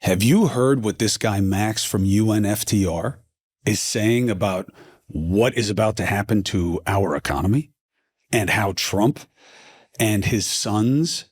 Have you heard what this guy Max from UNFTR is saying about what is about to happen to our economy and how Trump and his sons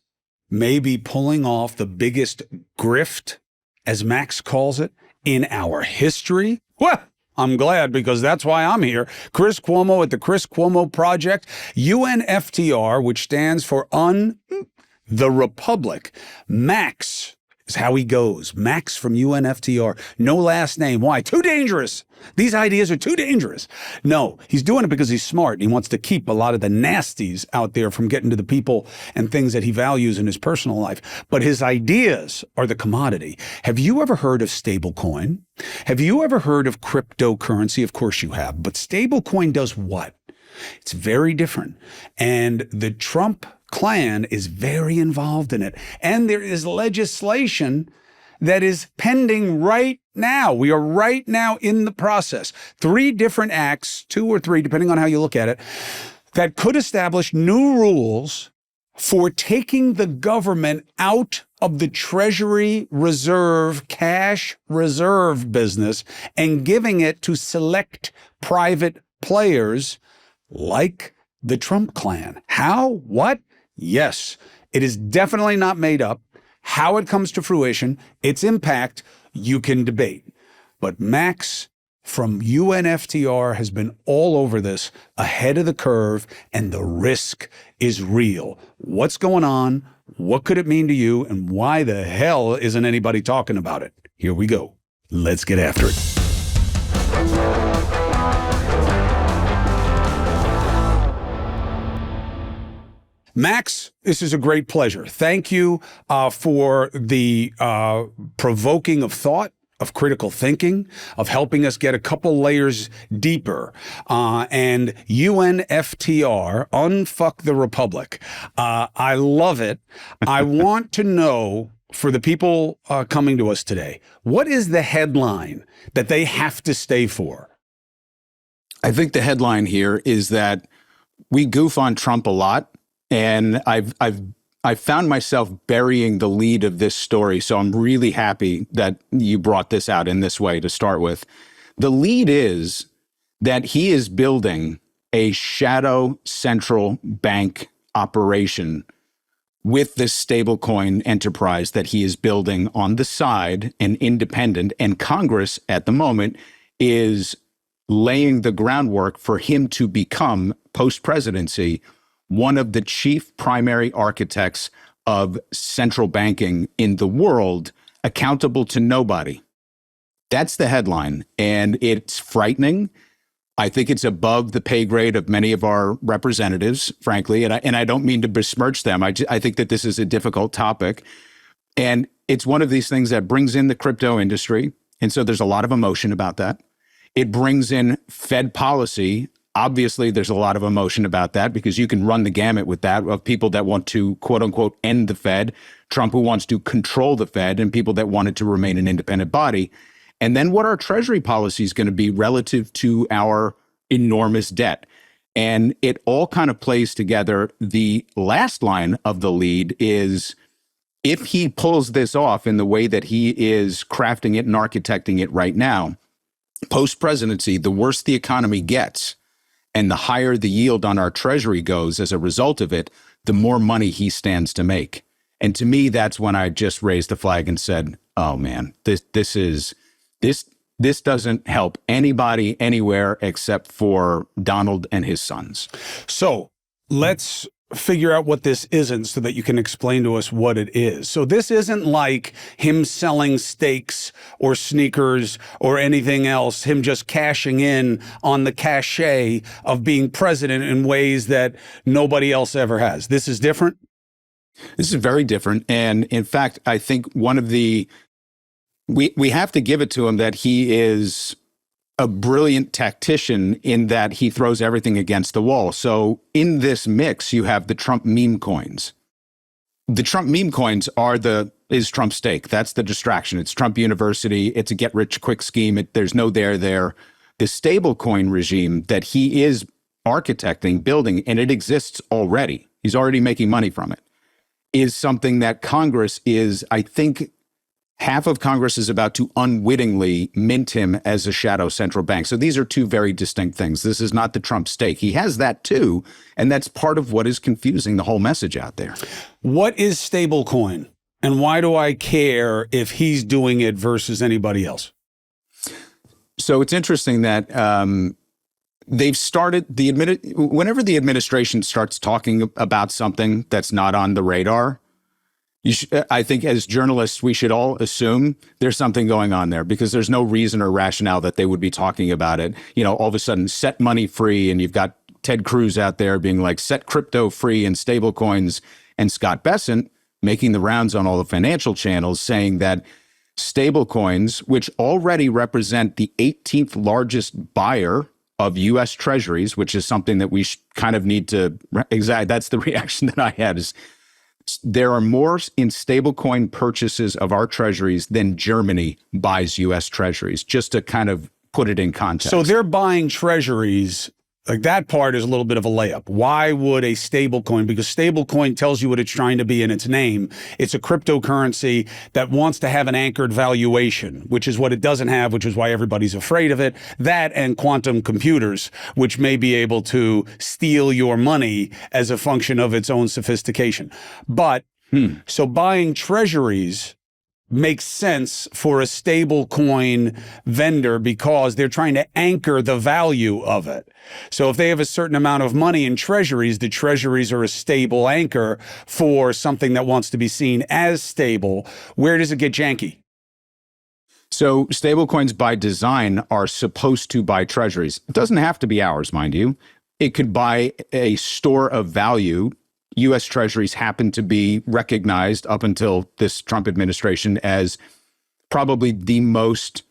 may be pulling off the biggest grift, as Max calls it, in our history? Well, I'm glad, because that's why I'm here. Chris Cuomo at the Chris Cuomo Project, UNFTR, which stands for the Republic. Max is how he goes. Max from UNFTR. No last name. Why? Too dangerous. These ideas are too dangerous. No, he's doing it because he's smart. He wants to keep a lot of the nasties out there from getting to the people and things that he values in his personal life. But his ideas are the commodity. Have you ever heard of stablecoin? Have you ever heard of cryptocurrency? Of course you have. But stablecoin does what? It's very different. And the Trump clan is very involved in it. And there is legislation that is pending right now. We are right now in the process. 3 different acts, 2 or 3, depending on how you look at it, that could establish new rules for taking the government out of the Treasury reserve, cash reserve business and giving it to select private players like the Trump clan. How? What? Yes, it is definitely not made up. How it comes to fruition, its impact, you can debate. But Max from UNFTR has been all over this, ahead of the curve, and the risk is real. What's going on? What could it mean to you? And why the hell isn't anybody talking about it? Here we go. Let's get after it. Max, this is a great pleasure. Thank you for the provoking of thought, of critical thinking, of helping us get a couple layers deeper. And UNFTR, Unfuck the Republic. I love it. I want to know, for the people coming to us today, what is the headline that they have to stay for? I think the headline here is that we goof on Trump a lot. And I've found myself burying the lead of this story. So I'm really happy that you brought this out in this way to start with. The lead is that he is building a shadow central bank operation with this stablecoin enterprise that he is building on the side and independent. And Congress at the moment is laying the groundwork for him to become, post-presidency, one of the chief primary architects of central banking in the world, accountable to nobody. That's the headline. And it's frightening. I think it's above the pay grade of many of our representatives, frankly. And I don't mean to besmirch them. I think that this is a difficult topic. And it's one of these things that brings in the crypto industry. And so there's a lot of emotion about that. It brings in Fed policy. Obviously, there's a lot of emotion about that, because you can run the gamut with that, of people that want to, quote unquote, end the Fed, Trump who wants to control the Fed, and people that want it to remain an independent body. And then what our Treasury policy is going to be relative to our enormous debt. And it all kind of plays together. The last line of the lead is, if he pulls this off in the way that he is crafting it and architecting it right now, post-presidency, the worse the economy gets, and the higher the yield on our Treasury goes as a result of it, the more money he stands to make. And to me, that's when I just raised the flag and said, oh man, this doesn't help anybody anywhere except for Donald and his sons. So let's figure out what this isn't, so that you can explain to us what it is. So this isn't like him selling steaks or sneakers or anything else, him just cashing in on the cachet of being president in ways that nobody else ever has. This is different? This is very different. And in fact, I think one of the, we have to give it to him that he is a brilliant tactician in that he throws everything against the wall. So in this mix, you have the Trump meme coins. The Trump meme coins is Trump steak. That's the distraction. It's Trump University. It's a get rich quick scheme. There's no there. The stablecoin regime that he is architecting, building, and it exists already. He's already making money from it, is something that Congress is, I think, half of Congress is about to unwittingly mint him as a shadow central bank. So these are two very distinct things. This is not the Trump stake. He has that too, and that's part of what is confusing the whole message out there. What is stablecoin, and why do I care if he's doing it versus anybody else? So it's interesting that they've started whenever the administration starts talking about something that's not on the radar, I think as journalists, we should all assume there's something going on there, because there's no reason or rationale that they would be talking about it. You know, all of a sudden set money free, and you've got Ted Cruz out there being like set crypto free and stable coins, and Scott Bessent making the rounds on all the financial channels saying that stable coins, which already represent the 18th largest buyer of U.S. Treasuries, which is something that we kind of need to that's the reaction that I had, is there are more in stablecoin purchases of our treasuries than Germany buys U.S. treasuries, just to kind of put it in context. So they're buying treasuries. Like, that part is a little bit of a layup. Why would a stablecoin? Because stablecoin tells you what it's trying to be in its name. It's a cryptocurrency that wants to have an anchored valuation, which is what it doesn't have, which is why everybody's afraid of it. That and quantum computers, which may be able to steal your money as a function of its own sophistication. But so buying treasuries makes sense for a stable coin vendor because they're trying to anchor the value of it. So if they have a certain amount of money in treasuries, the treasuries are a stable anchor for something that wants to be seen as stable. Where does it get janky? So stablecoins by design are supposed to buy treasuries. It doesn't have to be ours, mind you. It could buy a store of value. U.S. Treasuries happen to be recognized up until this Trump administration as probably the most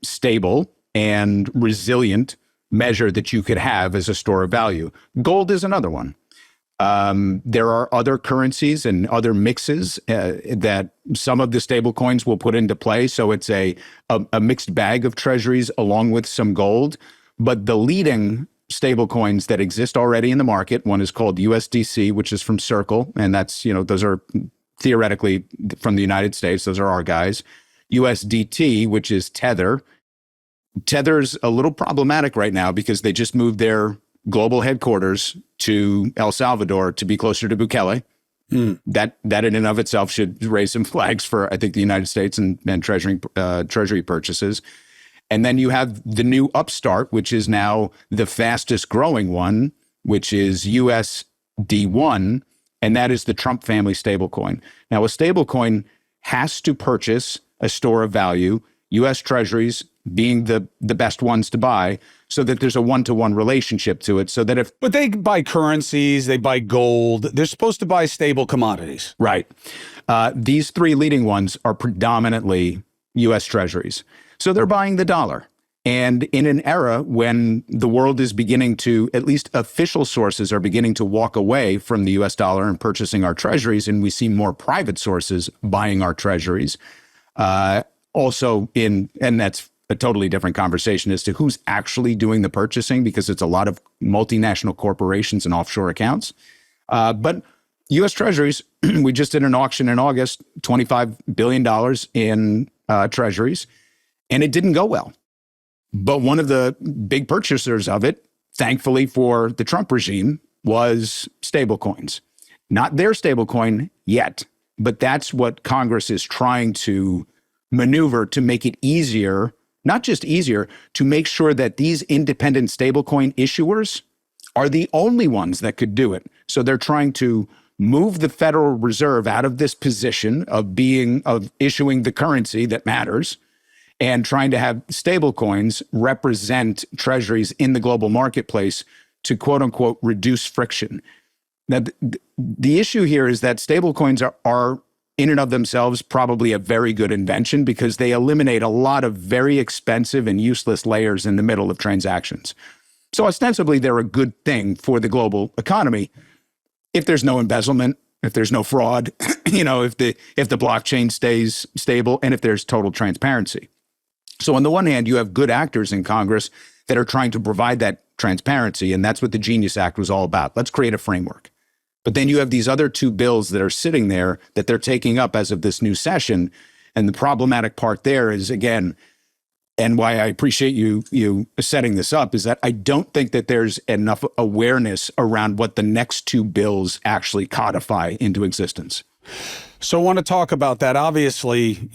stable and resilient measure that you could have as a store of value. Gold is another one. There are other currencies and other mixes that some of the stable coins will put into play. So it's a mixed bag of treasuries along with some gold. But the leading stable coins that exist already in the market, one is called USDC, which is from Circle, and that's, you know, those are theoretically from the United States. Those are our guys. USDT, which is Tether. Tether's a little problematic right now because they just moved their global headquarters to El Salvador to be closer to Bukele. That in and of itself should raise some flags for, I think, the United States and treasury purchases. And then you have the new upstart, which is now the fastest growing one, which is USD1, and that is the Trump family stablecoin. Now, a stablecoin has to purchase a store of value, U.S. Treasuries being the best ones to buy, so that there's a one-to-one relationship to it. So that if... But they buy currencies, they buy gold. They're supposed to buy stable commodities. Right. These three leading ones are predominantly U.S. Treasuries. So they're buying the dollar. And in an era when the world is beginning to, at least official sources are beginning to walk away from the US dollar and purchasing our treasuries, and we see more private sources buying our treasuries. And that's a totally different conversation as to who's actually doing the purchasing, because it's a lot of multinational corporations and offshore accounts. But US Treasuries, we just did an auction in August, $25 billion in treasuries. And it didn't go well. But one of the big purchasers of it, thankfully for the Trump regime, was stablecoins. Not their stablecoin yet, but that's what Congress is trying to maneuver to make it easier, not just easier, to make sure that these independent stablecoin issuers are the only ones that could do it. So they're trying to move the Federal Reserve out of this position of issuing the currency that matters, and trying to have stablecoins represent treasuries in the global marketplace to, quote unquote, reduce friction. Now, the issue here is that stablecoins are in and of themselves probably a very good invention, because they eliminate a lot of very expensive and useless layers in the middle of transactions. So ostensibly, they're a good thing for the global economy if there's no embezzlement, if there's no fraud, if the blockchain stays stable, and if there's total transparency. So on the one hand, you have good actors in Congress that are trying to provide that transparency, and that's what the Genius Act was all about. Let's create a framework. But then you have these other two bills that are sitting there that they're taking up as of this new session, And the problematic part there is, again, and why I appreciate you setting this up, is that I don't think that there's enough awareness around what the next two bills actually codify into existence. So I want to talk about that. Obviously,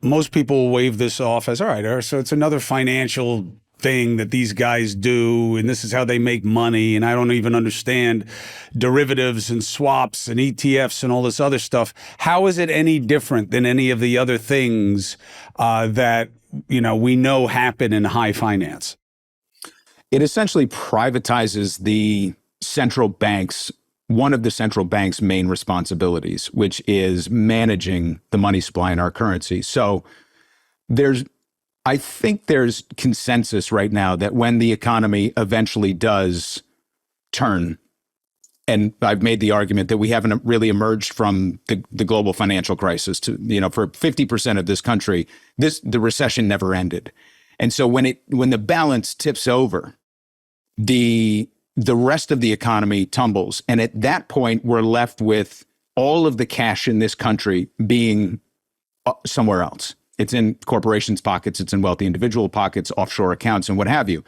most people wave this off as, all right, so it's another financial thing that these guys do, and this is how they make money, and I don't even understand derivatives and swaps and ETFs and all this other stuff. How is it any different than any of the other things that we know happen in high finance? It essentially privatizes the central bank's, one of the central bank's main responsibilities, which is managing the money supply in our currency. So I think there's consensus right now that when the economy eventually does turn, and I've made the argument that we haven't really emerged from the global financial crisis to, for 50% of this country, the recession never ended. And so when the balance tips over, the rest of the economy tumbles. And at that point, we're left with all of the cash in this country being somewhere else. It's in corporations' pockets, it's in wealthy individual pockets, offshore accounts, and what have you.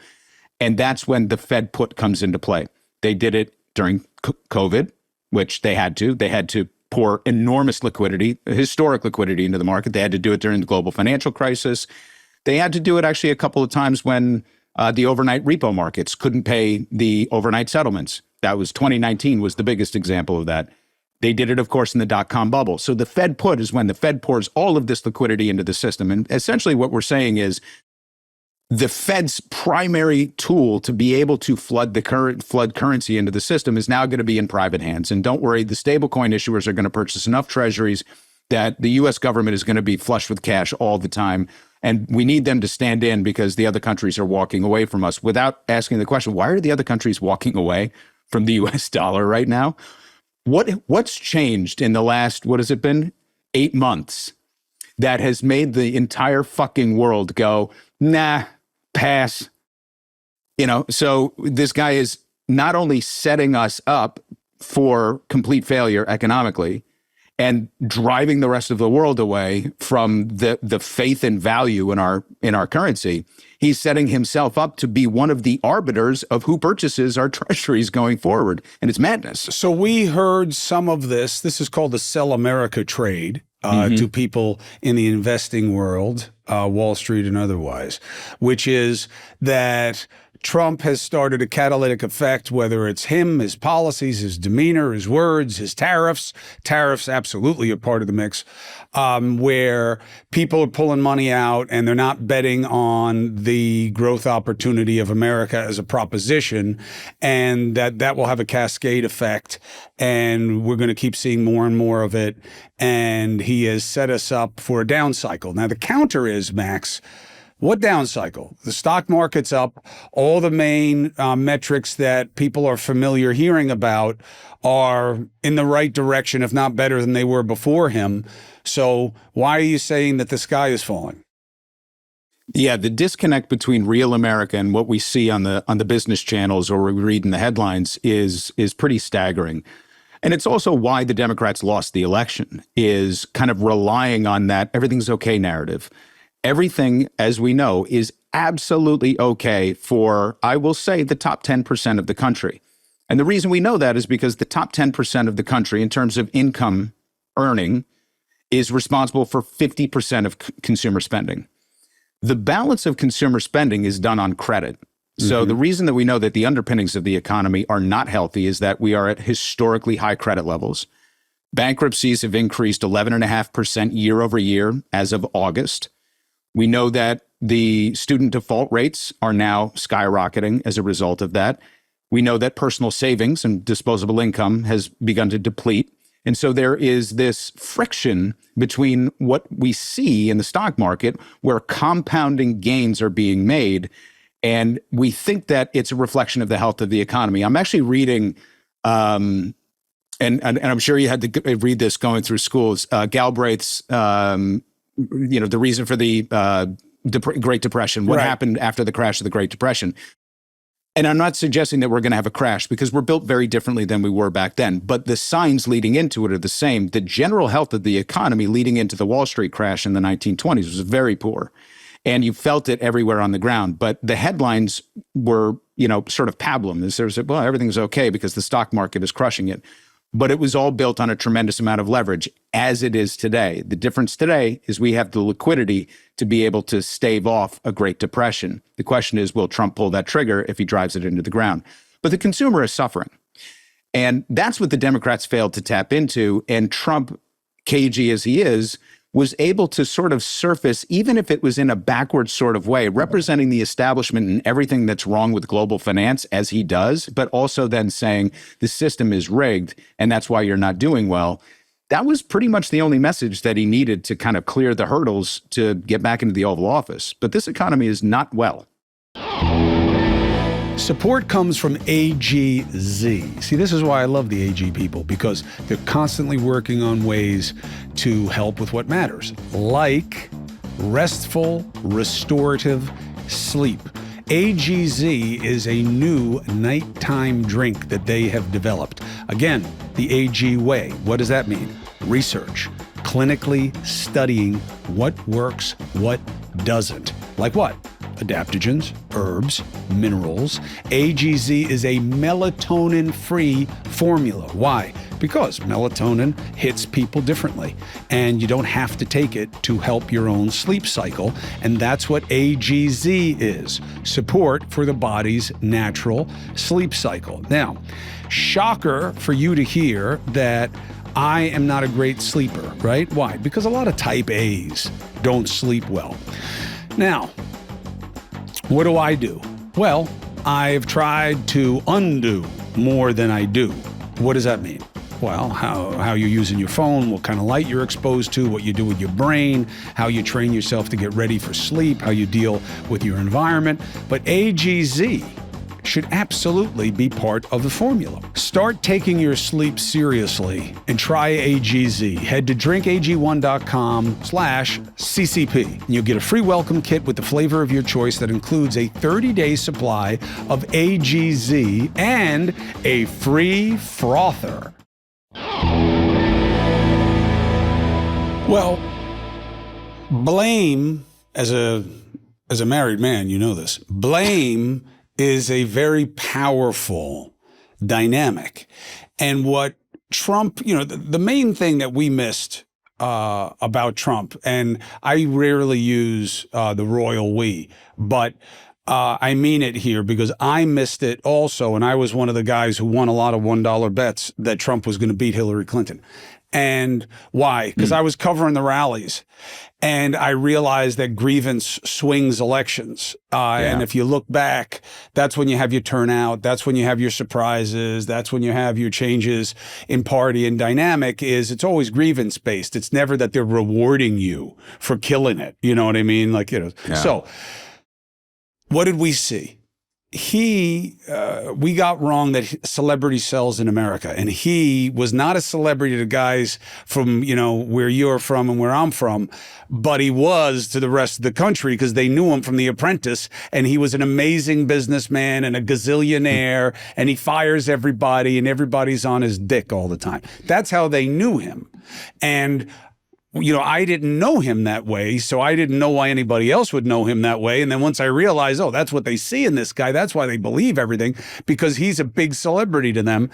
And that's when the Fed put comes into play. They did it during COVID, which they had to. They had to pour enormous liquidity, historic liquidity into the market. They had to do it during the global financial crisis. They had to do it actually a couple of times when the overnight repo markets couldn't pay the overnight settlements. That was 2019 was the biggest example of that. They did it, of course, in the dot-com bubble. So the Fed put is when the Fed pours all of this liquidity into the system. And essentially what we're saying is the Fed's primary tool to be able to flood currency into the system is now going to be in private hands. And don't worry, the stablecoin issuers are going to purchase enough treasuries that the U.S. government is going to be flush with cash all the time. And we need them to stand in because the other countries are walking away from us, without asking the question, why are the other countries walking away from the U.S. dollar right now? What's changed in the last, what has it been, 8 months that has made the entire fucking world go, nah, pass? So this guy is not only setting us up for complete failure economically and driving the rest of the world away from the faith and value in our currency, he's setting himself up to be one of the arbiters of who purchases our treasuries going forward. And it's madness. So we heard some of this. This is called the Sell America trade to people in the investing world, Wall Street and otherwise, which is that Trump has started a catalytic effect, whether it's him, his policies, his demeanor, his words, his tariffs. Tariffs absolutely a part of the mix, where people are pulling money out and they're not betting on the growth opportunity of America as a proposition, and that will have a cascade effect, and we're going to keep seeing more and more of it. And he has set us up for a down cycle. Now, the counter is, Max, what down cycle? The stock market's up. All the main metrics that people are familiar hearing about are in the right direction, if not better than they were before him. So why are you saying that the sky is falling? Yeah, the disconnect between real America and what we see on the business channels or we read in the headlines is pretty staggering. And it's also why the Democrats lost the election, is kind of relying on that everything's okay narrative. Everything, as we know, is absolutely okay for, I will say, the top 10% of the country. And the reason we know that is because the top 10% of the country, in terms of income earning, is responsible for 50% of consumer spending. The balance of consumer spending is done on credit. So the reason that we know that the underpinnings of the economy are not healthy is that we are at historically high credit levels. Bankruptcies have increased 11.5% year over year as of August. We know that the student default rates are now skyrocketing as a result of that. We know that personal savings and disposable income has begun to deplete. And so there is this friction between what we see in the stock market, where compounding gains are being made, and we think that it's a reflection of the health of the economy. I'm actually reading, and I'm sure you had to read this going through schools, Galbraith's the reason for the Great Depression, what happened after the crash of the Great Depression. And I'm not suggesting that we're going to have a crash because we're built very differently than we were back then. But the signs leading into it are the same. The general health of the economy leading into the Wall Street crash in the 1920s was very poor. And you felt it everywhere on the ground. But the headlines were, sort of pablum. There's, well, everything's okay because the stock market is crushing it. But it was all built on a tremendous amount of leverage, as it is today. The difference today is we have the liquidity to be able to stave off a Great Depression. The question is, will Trump pull that trigger if he drives it into the ground? But the consumer is suffering. And that's what the Democrats failed to tap into. And Trump, cagey as he is, was able to sort of surface, even if it was in a backwards sort of way, representing the establishment and everything that's wrong with global finance, as he does, but also then saying the system is rigged and that's why you're not doing well. That was pretty much the only message that he needed to kind of clear the hurdles to get back into the Oval Office. But this economy is not well. Support comes from AGZ. See, this is why I love the AG people, because they're constantly working on ways to help with what matters, like restful, restorative sleep. AGZ is a new nighttime drink that they have developed. Again, the AG way. What does that mean? Research, clinically studying what works, what doesn't. Like what? Adaptogens, herbs, minerals. AGZ is a melatonin-free formula. Why? Because melatonin hits people differently, and you don't have to take it to help your own sleep cycle, and that's what AGZ is. Support for the body's natural sleep cycle. Now, shocker for you to hear that I am not a great sleeper, right? Why? Because a lot of type A's don't sleep well. Now, what do? Well, I've tried to undo more than I do. What does that mean? Well, how you're using your phone, what kind of light you're exposed to, what you do with your brain, how you train yourself to get ready for sleep, how you deal with your environment. But AGZ should absolutely be part of the formula. Start taking your sleep seriously and try AGZ. Head to drinkag1.com/CCP. And you'll get a free welcome kit with the flavor of your choice that includes a 30-day supply of AGZ and a free frother. Well, blame, as a married man, you know this, blame is a very powerful dynamic. And what Trump, the main thing that we missed about Trump, and I rarely use the royal we, but I mean it here because I missed it also. And I was one of the guys who won a lot of $1 bets that Trump was going to beat Hillary Clinton. And why? Because I was covering the rallies and I realized that grievance swings elections. And if you look back, that's when you have your turnout. That's when you have your surprises. That's when you have your changes in party and dynamic it's always grievance based. It's never that they're rewarding you for killing it. You know what I mean? So what did we see? We got wrong that celebrity sells in America, and he was not a celebrity to guys from, where you're from and where I'm from, but he was to the rest of the country because they knew him from The Apprentice, and he was an amazing businessman and a gazillionaire, and he fires everybody, and everybody's on his dick all the time. That's how they knew him. And I didn't know him that way, so I didn't know why anybody else would know him that way. And then once I realized, that's what they see in this guy, that's why they believe everything, because he's a big celebrity to them.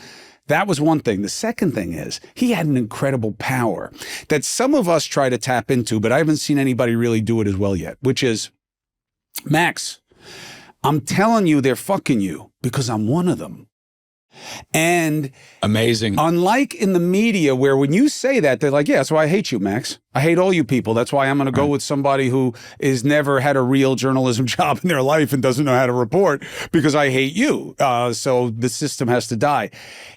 That was one thing. The second thing is he had an incredible power that some of us try to tap into, but I haven't seen anybody really do it as well yet, which is, Max, I'm telling you they're fucking you because I'm one of them. And amazing. Unlike in the media where when you say that, they're like, yeah, that's why I hate you, Max. I hate all you people. That's why I'm going to go with somebody who has never had a real journalism job in their life and doesn't know how to report because I hate you. So the system has to die.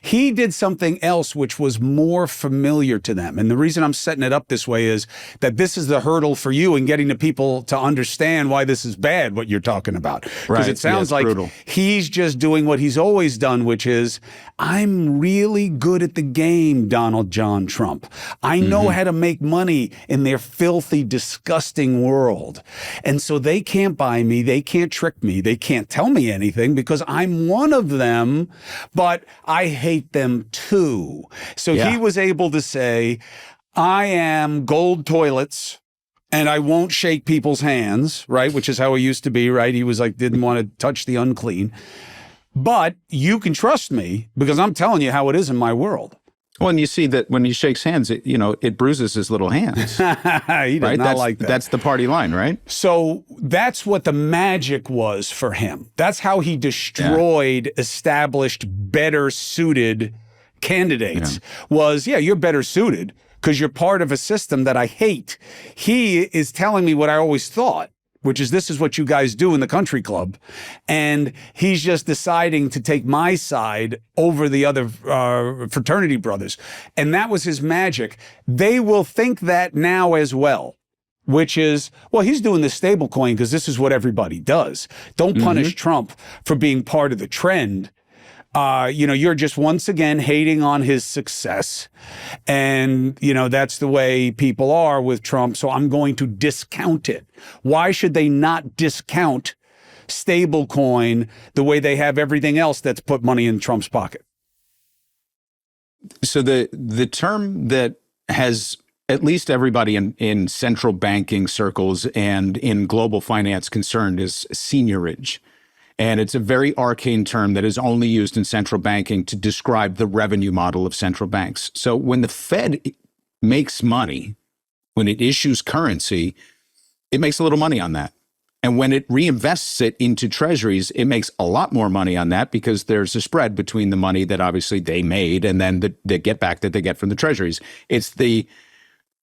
He did something else which was more familiar to them. And the reason I'm setting it up this way is that this is the hurdle for you in getting the people to understand why this is bad, what you're talking about. Because it sounds like brutal. He's just doing what he's always done, which is, I'm really good at the game, Donald John Trump. I know how to make money me in their filthy, disgusting world. And so they can't buy me. They can't trick me. They can't tell me anything because I'm one of them, but I hate them too. So he was able to say, I am gold toilets and I won't shake people's hands, right? Which is how he used to be, right? He was like, didn't want to touch the unclean. But you can trust me because I'm telling you how it is in my world. Well, and you see that when he shakes hands, it bruises his little hands. He does right? not like that. That's the party line, right? So that's what the magic was for him. That's how he destroyed established, better suited candidates was, you're better suited because you're part of a system that I hate. He is telling me what I always thought, which is this is what you guys do in the country club. And he's just deciding to take my side over the other fraternity brothers. And that was his magic. They will think that now as well, which is, well, he's doing the stablecoin because this is what everybody does. Don't punish Trump for being part of the trend. You're just once again hating on his success. And, that's the way people are with Trump. So I'm going to discount it. Why should they not discount stablecoin the way they have everything else that's put money in Trump's pocket? So the term that has at least everybody in central banking circles and in global finance concerned is seigniorage. And it's a very arcane term that is only used in central banking to describe the revenue model of central banks. So when the Fed makes money, when it issues currency, it makes a little money on that. And when it reinvests it into treasuries, it makes a lot more money on that because there's a spread between the money that obviously they made and then the get back that they get from the treasuries.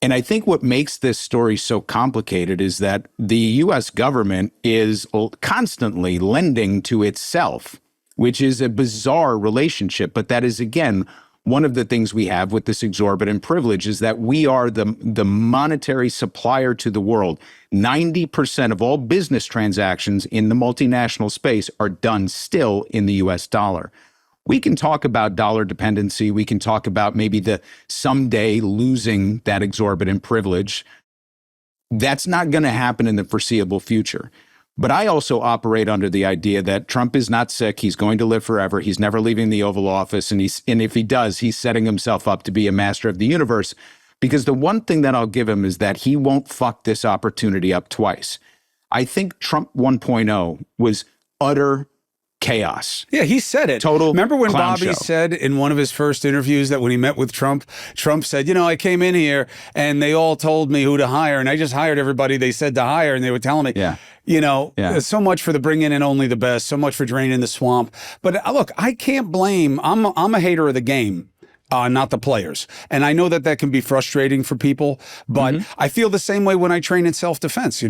And I think what makes this story so complicated is that the U.S. government is constantly lending to itself, which is a bizarre relationship. But that is, again, one of the things we have with this exorbitant privilege is that we are the monetary supplier to the world. 90% of all business transactions in the multinational space are done still in the U.S. dollar. We can talk about dollar dependency. We can talk about maybe the someday losing that exorbitant privilege. That's not going to happen in the foreseeable future. But I also operate under the idea that Trump is not sick. He's going to live forever. He's never leaving the Oval Office. And if he does, he's setting himself up to be a master of the universe. Because the one thing that I'll give him is that he won't fuck this opportunity up twice. I think Trump 1.0 was utter chaos. Yeah, he said it. Total. Remember when Bobby show. said in one of his first interviews that when he met with Trump said, I came in here and they all told me who to hire and I just hired everybody they said to hire and they were telling me, so much for the bringing in only the best, so much for draining the swamp. But look, I can't blame, I'm a hater of the game. Not the players. And I know that can be frustrating for people, but I feel the same way when I train in self-defense,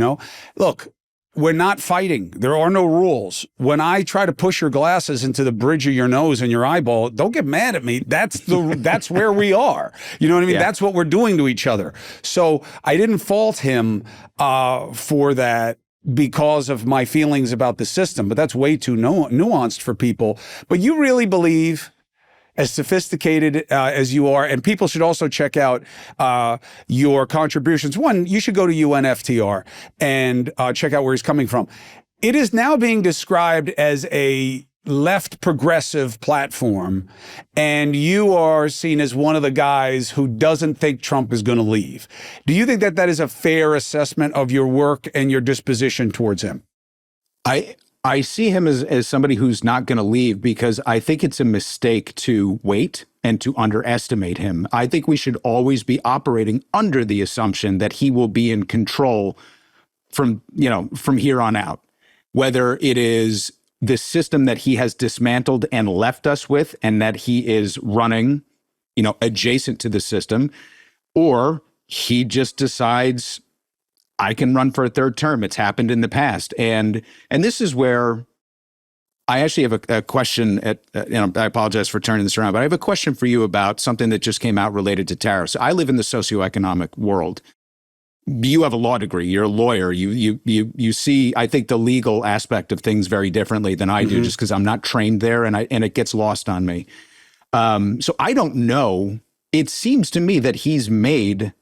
Look, we're not fighting. There are no rules. When I try to push your glasses into the bridge of your nose and your eyeball, don't get mad at me. That's where we are. You know what I mean? Yeah. That's what we're doing to each other. So I didn't fault him for that because of my feelings about the system, but that's way too nuanced for people. But you really believe, as sophisticated as you are, and people should also check out your contributions. One, you should go to UNFTR and check out where he's coming from. It is now being described as a left progressive platform, and you are seen as one of the guys who doesn't think Trump is going to leave. Do you think that is a fair assessment of your work and your disposition towards him? I see him as somebody who's not going to leave because I think it's a mistake to wait and to underestimate him. I think we should always be operating under the assumption that he will be in control from here on out, whether it is the system that he has dismantled and left us with and that he is running, adjacent to the system, or he just decides I can run for a third term. It's happened in the past. And this is where I actually have a question I apologize for turning this around, but I have a question for you about something that just came out related to tariffs. I live in the socioeconomic world. You have a law degree. You're a lawyer. You see, I think, the legal aspect of things very differently than I do, just because I'm not trained there and it gets lost on me. So I don't know. It seems to me that he's made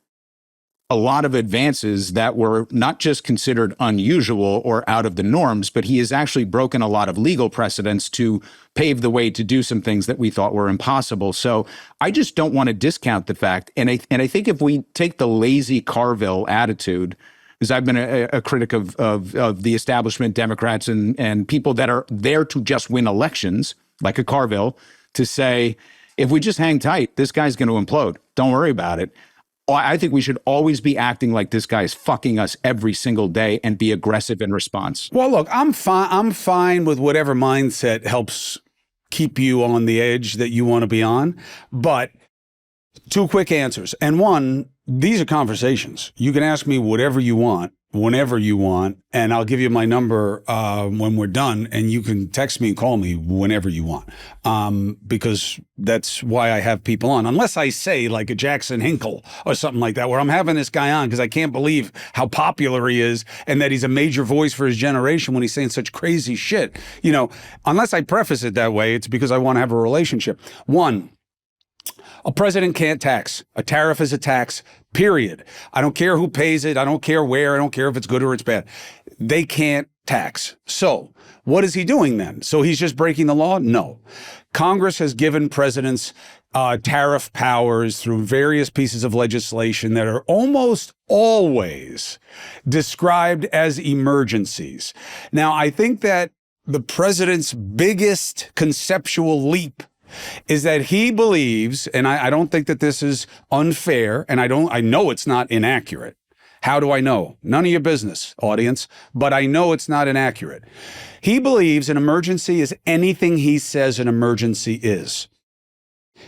a lot of advances that were not just considered unusual or out of the norms, but he has actually broken a lot of legal precedents to pave the way to do some things that we thought were impossible. So I just don't want to discount the fact. And I think if we take the lazy Carville attitude, because I've been a critic of the establishment Democrats and people that are there to just win elections, like a Carville, to say, if we just hang tight, this guy's going to implode. Don't worry about it. I think we should always be acting like this guy is fucking us every single day and be aggressive in response. Well, look, I'm fine with whatever mindset helps keep you on the edge that you want to be on. But two quick answers. And one, these are conversations. You can ask me whatever you want, whenever you want, and I'll give you my number when we're done, and you can text me and call me whenever you want, because that's why I have people on. Unless I say like a Jackson Hinkle or something like that, where I'm having this guy on because I can't believe how popular he is and that he's a major voice for his generation when he's saying such crazy shit. You know, unless I preface it that way, it's because I want to have a relationship. One, a president can't tax. A tariff is a tax, period. I don't care who pays it. I don't care where. I don't care if it's good or it's bad. They can't tax. So what is he doing then? So he's just breaking the law? No. Congress has given presidents tariff powers through various pieces of legislation that are almost always described as emergencies. Now, I think that the president's biggest conceptual leap is that he believes, and I don't think that this is unfair, and I know it's not inaccurate. How do I know? None of your business, audience, but I know it's not inaccurate. He believes an emergency is anything he says an emergency is.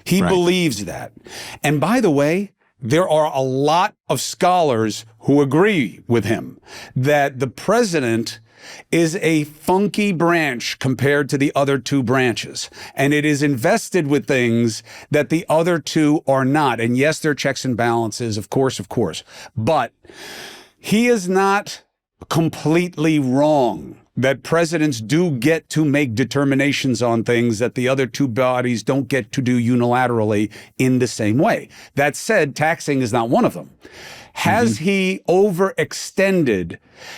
He believes that. And by the way, there are a lot of scholars who agree with him that the president is a funky branch compared to the other two branches. And it is invested with things that the other two are not. And yes, there are checks and balances, of course. But he is not completely wrong that presidents do get to make determinations on things that the other two bodies don't get to do unilaterally in the same way. That said, taxing is not one of them. Has he overextended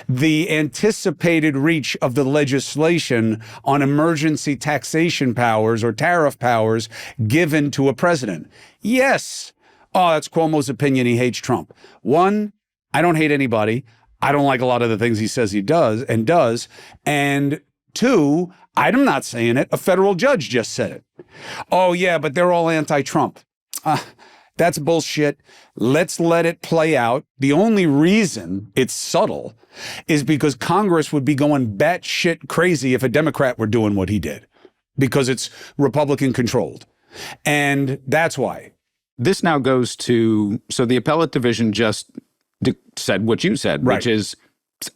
the anticipated reach of the legislation on emergency taxation powers or tariff powers given to a president? Yes. Oh, that's Cuomo's opinion. He hates Trump. One, I don't hate anybody. I don't like a lot of the things he says he does. And two, I'm not saying it. A federal judge just said it. Oh, yeah, but they're all anti-Trump. That's bullshit. Let's let it play out. The only reason it's subtle is because Congress would be going batshit crazy if a Democrat were doing what he did, because it's Republican controlled. And that's why. This now goes to, so the appellate division just said what you said, which is,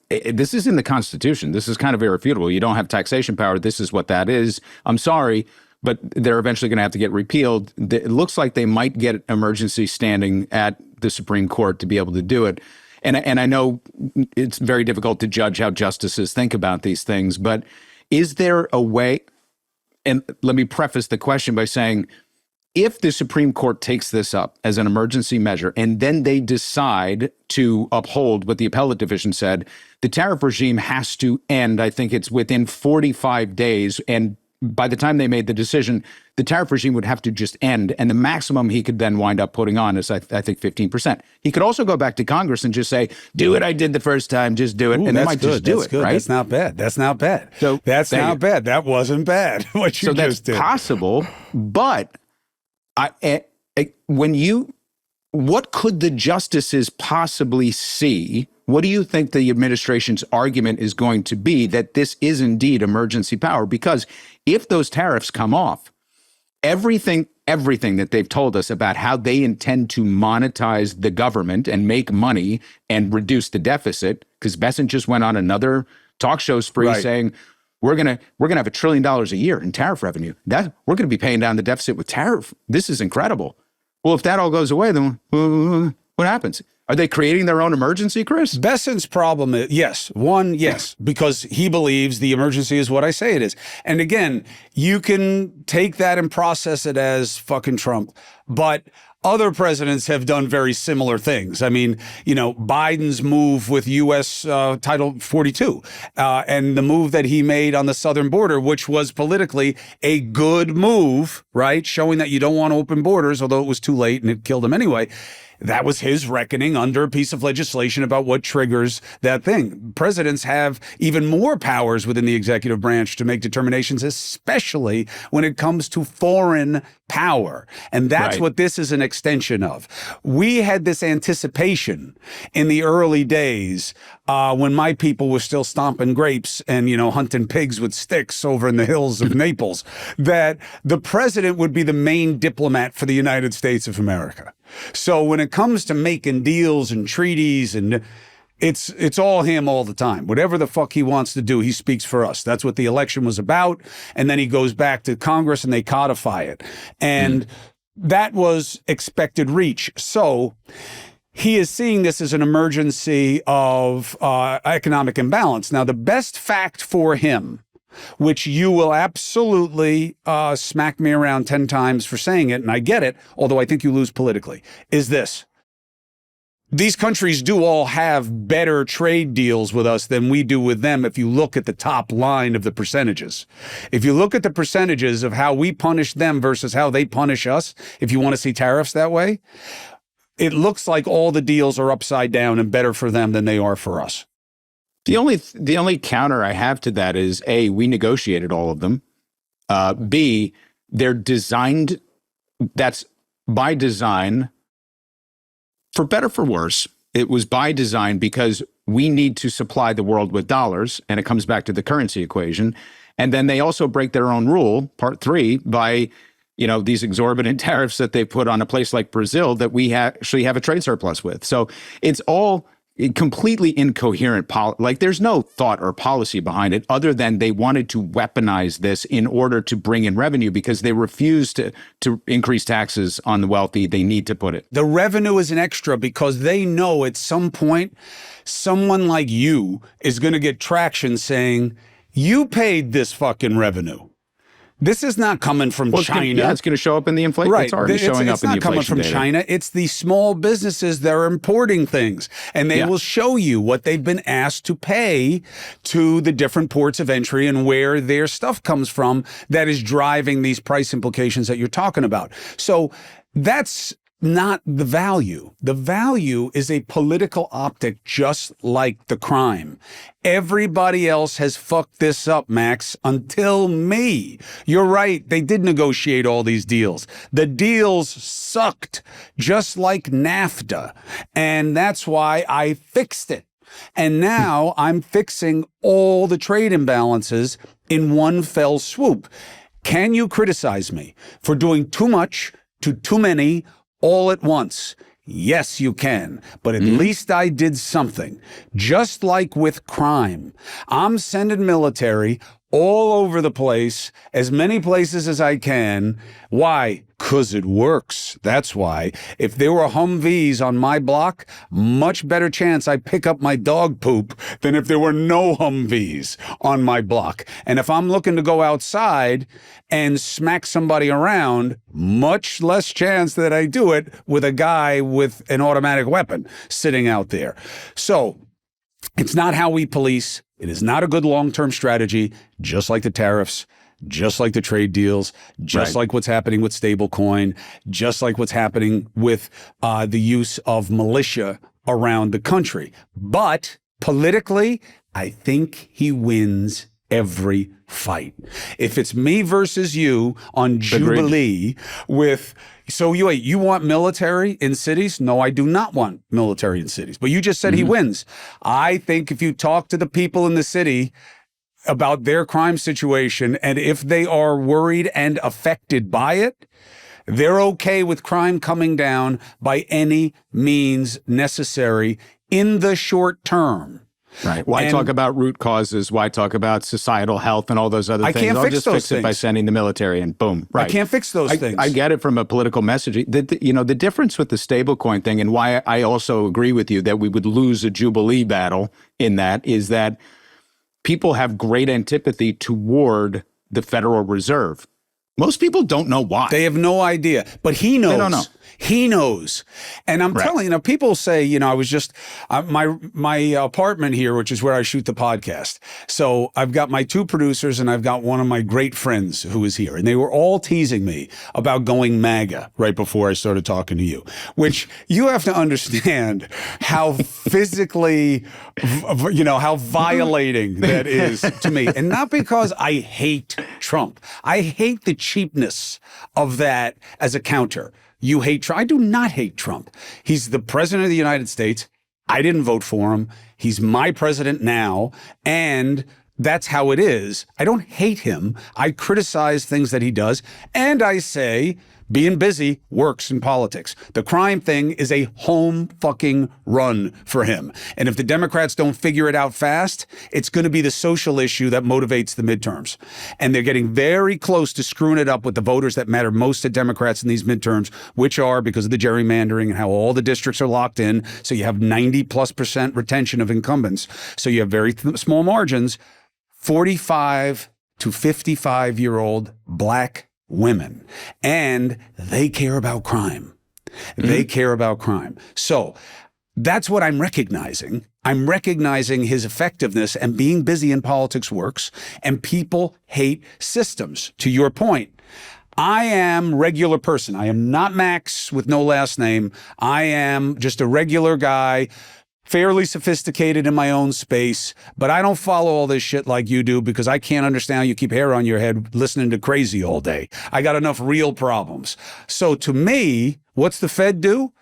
this is in the Constitution. This is kind of irrefutable. You don't have taxation power. This is what that is. I'm sorry, but they're eventually going to have to get repealed. It looks like they might get emergency standing at the Supreme Court to be able to do it. And I know it's very difficult to judge how justices think about these things, but is there a way, and let me preface the question by saying, if the Supreme Court takes this up as an emergency measure and then they decide to uphold what the appellate division said, the tariff regime has to end, I think it's within 45 days, and by the time they made the decision, the tariff regime would have to just end, and the maximum he could then wind up putting on is, I think, 15%. He could also go back to Congress and just say, do what I did the first time, just do it, and they might just do it, right? That's not bad. That's not bad. So that's not bad. That wasn't bad, what you just did. So that's possible, but what could the justices possibly see? What do you think the administration's argument is going to be that this is indeed emergency power? Because if those tariffs come off, everything that they've told us about how they intend to monetize the government and make money and reduce the deficit, because Bessent just went on another talk show spree saying, we're gonna have $1 trillion a year in tariff revenue. That we're gonna be paying down the deficit with tariff. This is incredible. Well, if that all goes away, then what happens? Are they creating their own emergency, Chris? Bessent's problem is, yes, because he believes the emergency is what I say it is. And again, you can take that and process it as fucking Trump. But other presidents have done very similar things. I mean, Biden's move with U.S. Title 42 and the move that he made on the southern border, which was politically a good move, right? Showing that you don't want open borders, although it was too late and it killed him anyway. That was his reckoning under a piece of legislation about what triggers that thing. Presidents have even more powers within the executive branch to make determinations, especially when it comes to foreign power. And that's what this is an extension of. We had this anticipation in the early days when my people were still stomping grapes and, hunting pigs with sticks over in the hills of Naples, that the president would be the main diplomat for the United States of America. So when it comes to making deals and treaties, and it's all him all the time. Whatever the fuck he wants to do, he speaks for us. That's what the election was about. And then he goes back to Congress and they codify it. And that was expected reach. So he is seeing this as an emergency of economic imbalance. Now, the best fact for him, which you will absolutely smack me around 10 times for saying it, and I get it, although I think you lose politically, is this. These countries do all have better trade deals with us than we do with them if you look at the top line of the percentages. If you look at the percentages of how we punish them versus how they punish us, if you want to see tariffs that way, it looks like all the deals are upside down and better for them than they are for us. The only counter I have to that is A, we negotiated all of them. B, they're designed, that's by design, for better, for worse. It was by design because we need to supply the world with dollars, and it comes back to the currency equation. And then they also break their own rule, part 3, by these exorbitant tariffs that they put on a place like Brazil that we actually have a trade surplus with. So it's all completely incoherent. Like there's no thought or policy behind it other than they wanted to weaponize this in order to bring in revenue because they refused to increase taxes on the wealthy. They need to put it. The revenue is an extra because they know at some point someone like you is going to get traction saying, you paid this fucking revenue. This is not coming from China. It's going to show up in the inflation. Right. It's already showing up in the inflation. It's not coming from China. It's the small businesses that are importing things. And they will show you what they've been asked to pay to the different ports of entry and where their stuff comes from that is driving these price implications that you're talking about. So that's not the value. The value is a political optic, just like the crime. Everybody else has fucked this up, Max, until me. You're right. They did negotiate all these deals. The deals sucked, just like NAFTA. And that's why I fixed it. And now I'm fixing all the trade imbalances in one fell swoop. Can you criticize me for doing too much to too many all at once? Yes, you can. But at least I did something. Just like with crime, I'm sending military all over the place, as many places as I can. Why? 'Cause it works. That's why. If there were Humvees on my block, much better chance I pick up my dog poop than if there were no Humvees on my block. And if I'm looking to go outside and smack somebody around, much less chance that I do it with a guy with an automatic weapon sitting out there. So it's not how we police. It is not a good long-term strategy, just like the tariffs, just like the trade deals, just like what's happening with stablecoin, just like what's happening with the use of militia around the country. But politically, I think he wins every fight. If it's me versus you on Jubilee with... So you want military in cities? No, I do not want military in cities. But you just said he wins. I think if you talk to the people in the city about their crime situation, and if they are worried and affected by it, they're okay with crime coming down by any means necessary in the short term. Right. Why talk about root causes? Why talk about societal health and all those other things? I'll just fix it by sending the military and boom. Right. I can't fix those things. I get it from a political messaging. The difference with the stablecoin thing, and why I also agree with you that we would lose a Jubilee battle in that, is that people have great antipathy toward the Federal Reserve. Most people don't know why. They have no idea, but he knows. They don't know. He knows. And I'm telling you, people say, I was just, my apartment here, which is where I shoot the podcast. So I've got my 2 producers and I've got one of my great friends who is here. And they were all teasing me about going MAGA right before I started talking to you, which you have to understand how physically, how violating that is to me. And not because I hate Trump. I hate the cheapness of that as a counter. You hate Trump. I do not hate Trump. He's the president of the United States. I didn't vote for him. He's my president now. And that's how it is. I don't hate him. I criticize things that he does. And I say being busy works in politics. The crime thing is a home fucking run for him. And if the Democrats don't figure it out fast, it's going to be the social issue that motivates the midterms. And they're getting very close to screwing it up with the voters that matter most to Democrats in these midterms, which are because of the gerrymandering and how all the districts are locked in. So you have 90+% retention of incumbents. So you have very small margins. 45 to 55-year-old black women, and they care about crime. They care about crime. So that's what I'm recognizing. I'm recognizing his effectiveness, and being busy in politics works, and people hate systems. To your point, I am regular person. I am not Max with no last name. I am just a regular guy, fairly sophisticated in my own space, but I don't follow all this shit like you do because I can't understand how you keep hair on your head listening to crazy all day. I got enough real problems. So to me, what's the Fed do?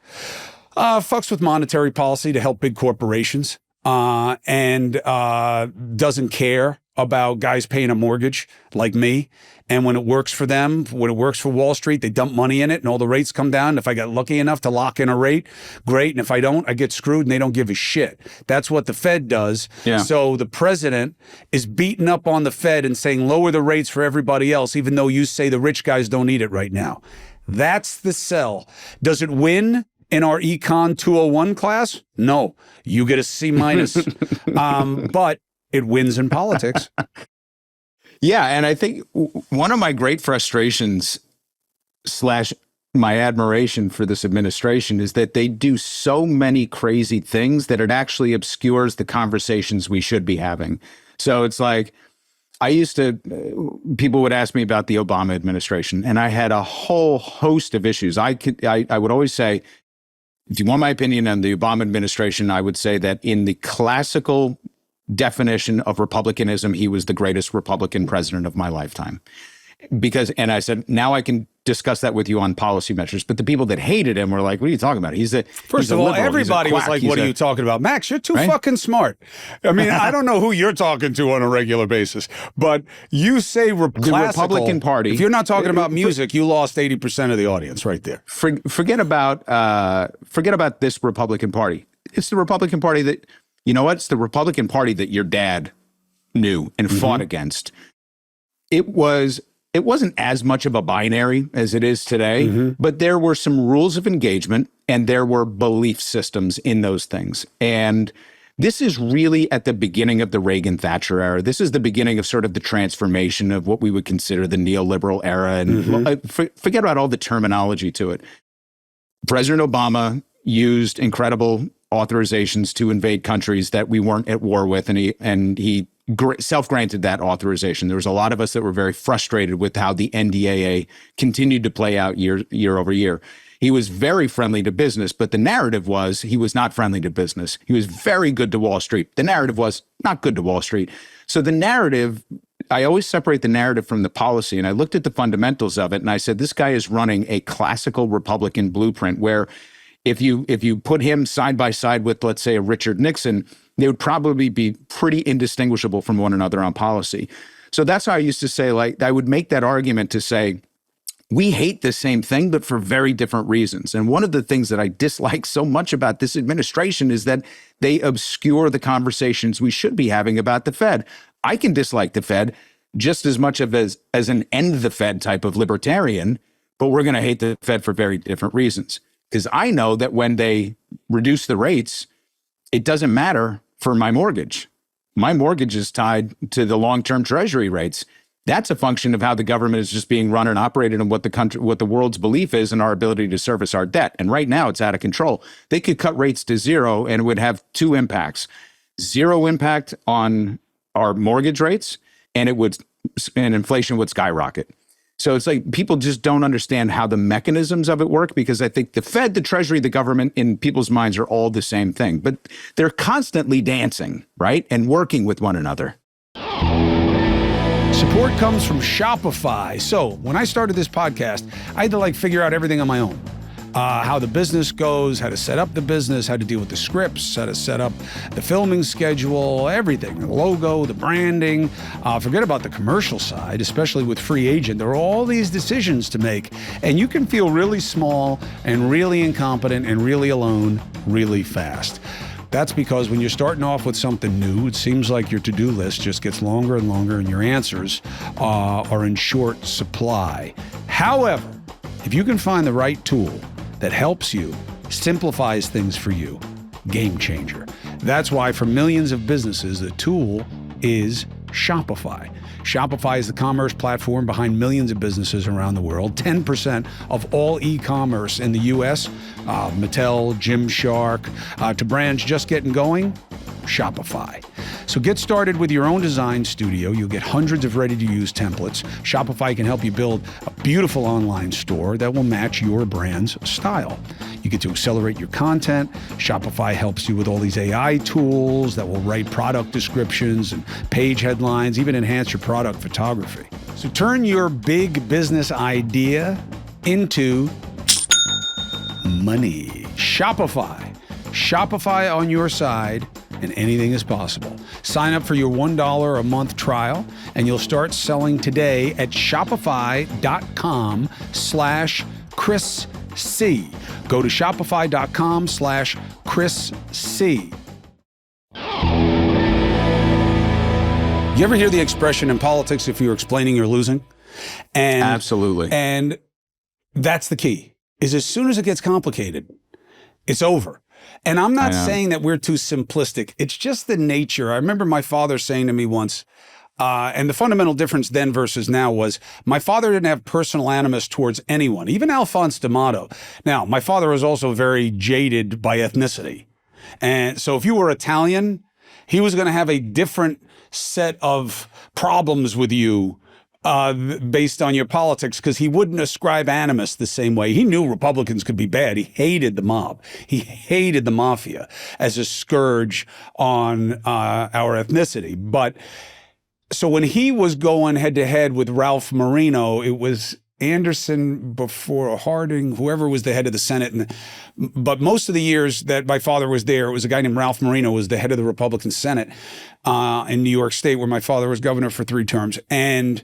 Fucks with monetary policy to help big corporations, and doesn't care about guys paying a mortgage like me. And when it works for them, when it works for Wall Street, they dump money in it and all the rates come down. If I got lucky enough to lock in a rate, great. And if I don't, I get screwed and they don't give a shit. That's what the Fed does. Yeah. So the president is beating up on the Fed and saying, lower the rates for everybody else, even though you say the rich guys don't need it right now. That's the sell. Does it win in our Econ 201 class? No. You get a C minus. But it wins in politics. Yeah, and I think one of my great frustrations / my admiration for this administration is that they do so many crazy things that it actually obscures the conversations we should be having. So it's like, people would ask me about the Obama administration, and I had a whole host of issues. I would always say, if you want my opinion on the Obama administration, I would say that in the classical definition of republicanism, he was the greatest Republican president of my lifetime. And I said, now I can discuss that with you on policy measures. But the people that hated him were like, what are you talking about? First of all, everybody was like, what are you talking about? Max, you're too fucking smart. I mean, I don't know who you're talking to on a regular basis, but you say the Republican Party. If you're not talking about music, you lost 80% of the audience right there. Forget about this Republican Party. It's the Republican Party that, you know what? It's the Republican Party that your dad knew and fought against. It wasn't as much of a binary as it is today, but there were some rules of engagement and there were belief systems in those things. And this is really at the beginning of the Reagan-Thatcher era. This is the beginning of sort of the transformation of what we would consider the neoliberal era. And forget about all the terminology to it. President Obama used incredible authorizations to invade countries that we weren't at war with, and he self-granted that authorization. There was a lot of us that were very frustrated with how the NDAA continued to play out year over year. He was very friendly to business, but the narrative was he was not friendly to business. He was very good to Wall Street. The narrative was not good to Wall Street. So the narrative, I always separate the narrative from the policy, and I looked at the fundamentals of it, and I said, this guy is running a classical Republican blueprint where if you put him side by side with, let's say, a Richard Nixon, they would probably be pretty indistinguishable from one another on policy. So that's how I used to say, like, I would make that argument to say, we hate the same thing, but for very different reasons. And one of the things that I dislike so much about this administration is that they obscure the conversations we should be having about the Fed. I can dislike the Fed just as much as an end the Fed type of libertarian, but we're going to hate the Fed for very different reasons. Because I know that when they reduce the rates, it doesn't matter for my mortgage. My mortgage is tied to the long-term Treasury rates. That's a function of how the government is just being run and operated and what the world's belief is in our ability to service our debt. And right now it's out of control. They could cut rates to zero and it would have two impacts. Zero impact on our mortgage rates, and inflation would skyrocket. So it's like people just don't understand how the mechanisms of it work, because I think the Fed, the Treasury, the government in people's minds are all the same thing, but they're constantly dancing, right? And working with one another. Support comes from Shopify. So when I started this podcast, I had to figure out everything on my own. How the business goes, how to set up the business, how to deal with the scripts, how to set up the filming schedule, everything, the logo, the branding. Forget about the commercial side, especially with Free Agent. There are all these decisions to make, and you can feel really small and really incompetent and really alone really fast. That's because when you're starting off with something new, it seems like your to-do list just gets longer and longer and your answers are in short supply. However, if you can find the right tool that helps you, simplifies things for you, game changer. That's why for millions of businesses, the tool is Shopify. Shopify is the commerce platform behind millions of businesses around the world. 10% of all e-commerce in the U.S., Mattel, Gymshark, to brands just getting going, Shopify. So get started with your own design studio. You'll get hundreds of ready-to-use templates. Shopify can help you build a beautiful online store that will match your brand's style. You get to accelerate your content. Shopify helps you with all these AI tools that will write product descriptions and page headlines, even enhance your product photography. So turn your big business idea into money. Shopify. Shopify on your side, and anything is possible. Sign up for your $1 a month trial, and you'll start selling today at shopify.com/Chris C. Go to shopify.com/Chris C. You ever hear the expression in politics, if you're explaining, you're losing? And absolutely. And that's the key, is as soon as it gets complicated, it's over. And I'm not saying that we're too simplistic. It's just the nature. I remember my father saying to me once, and the fundamental difference then versus now was my father didn't have personal animus towards anyone, even Alphonse D'Amato. Now, my father was also very jaded by ethnicity. And so if you were Italian, he was going to have a different set of problems with you based on your politics, because he wouldn't ascribe animus the same way. He knew Republicans could be bad. He hated the mob. He hated the mafia as a scourge on our ethnicity. But so when he was going head to head with Ralph Marino, it was Anderson before Harding, whoever was the head of the Senate. But most of the years that my father was there, it was a guy named Ralph Marino was the head of the Republican Senate in New York State, where my father was governor for 3 terms. And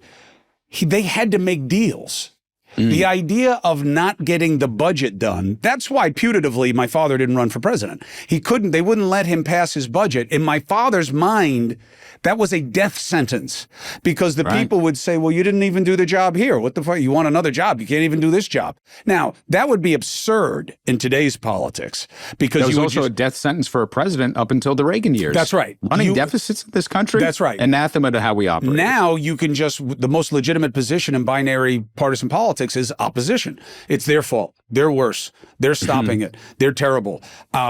they had to make deals. The idea of not getting the budget done, that's why putatively my father didn't run for president. They wouldn't let him pass his budget. In my father's mind, that was a death sentence, because the people would say, well, you didn't even do the job here. What the fuck? You want another job? You can't even do this job. Now, that would be absurd in today's politics, because there was also a death sentence for a president up until the Reagan years. That's right. Running deficits in this country. That's right. Anathema to how we operate. Now you can the most legitimate position in binary partisan politics is opposition. It's their fault. They're worse. They're stopping it. They're terrible.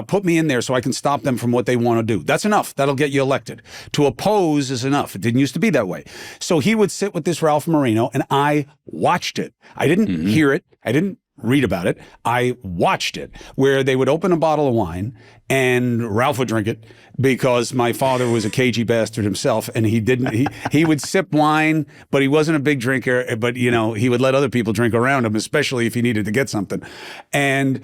Put me in there so I can stop them from what they want to do. That's enough. That'll get you elected. To oppose is enough. It didn't used to be that way. So he would sit with this Ralph Marino, and I watched it. I didn't hear it. I didn't read about it. I watched it, where they would open a bottle of wine and Ralph would drink it, because my father was a cagey bastard himself, and he would sip wine, but he wasn't a big drinker, but he would let other people drink around him, especially if he needed to get something. And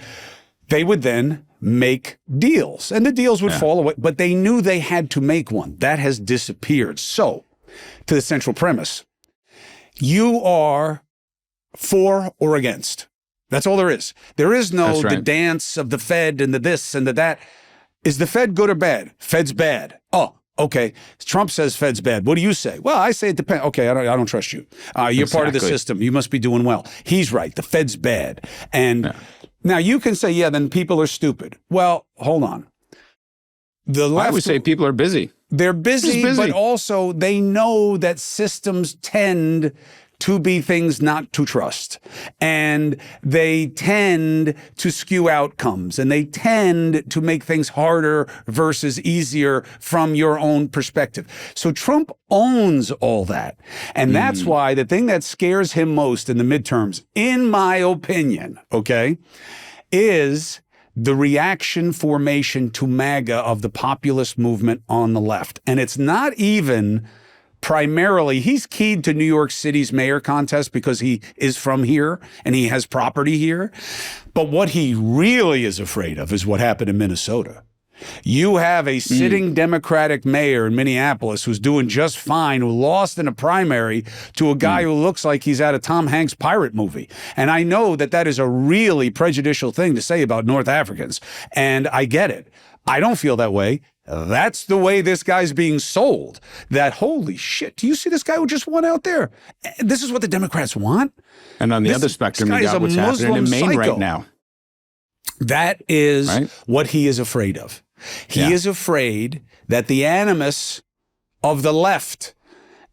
they would then make deals, and the deals would fall away, but they knew they had to make one. That has disappeared. So, to the central premise, you are for or against. That's all there is. There is no the dance of the Fed and the this and the that. Is the Fed good or bad? Fed's bad. Oh, okay. Trump says Fed's bad. What do you say? Well, I say it depends. Okay, I don't trust you. You're part of the system. You must be doing well. He's right. The Fed's bad. And now you can say, then people are stupid. Well, hold on. The left, I would say people are busy. They're busy, Just busy. but also they know that systems tend to be things not to trust. And they tend to skew outcomes, and they tend to make things harder versus easier from your own perspective. So Trump owns all that. And that's why the thing that scares him most in the midterms, in my opinion, okay, is the reaction formation to MAGA of the populist movement on the left. And it's not even primarily, he's keyed to New York City's mayor contest because he is from here and he has property here. But what he really is afraid of is what happened in Minnesota. You have a sitting Democratic mayor in Minneapolis who's doing just fine, who lost in a primary to a guy who looks like he's out of Tom Hanks' pirate movie. And I know that that is a really prejudicial thing to say about North Africans. And I get it. I don't feel that way. That's the way this guy's being sold. That, holy shit, do you see this guy who just won out there? This is what the Democrats want? And on the other spectrum, you got what's happening in Maine right now. That is what he is afraid of. He is afraid that the animus of the left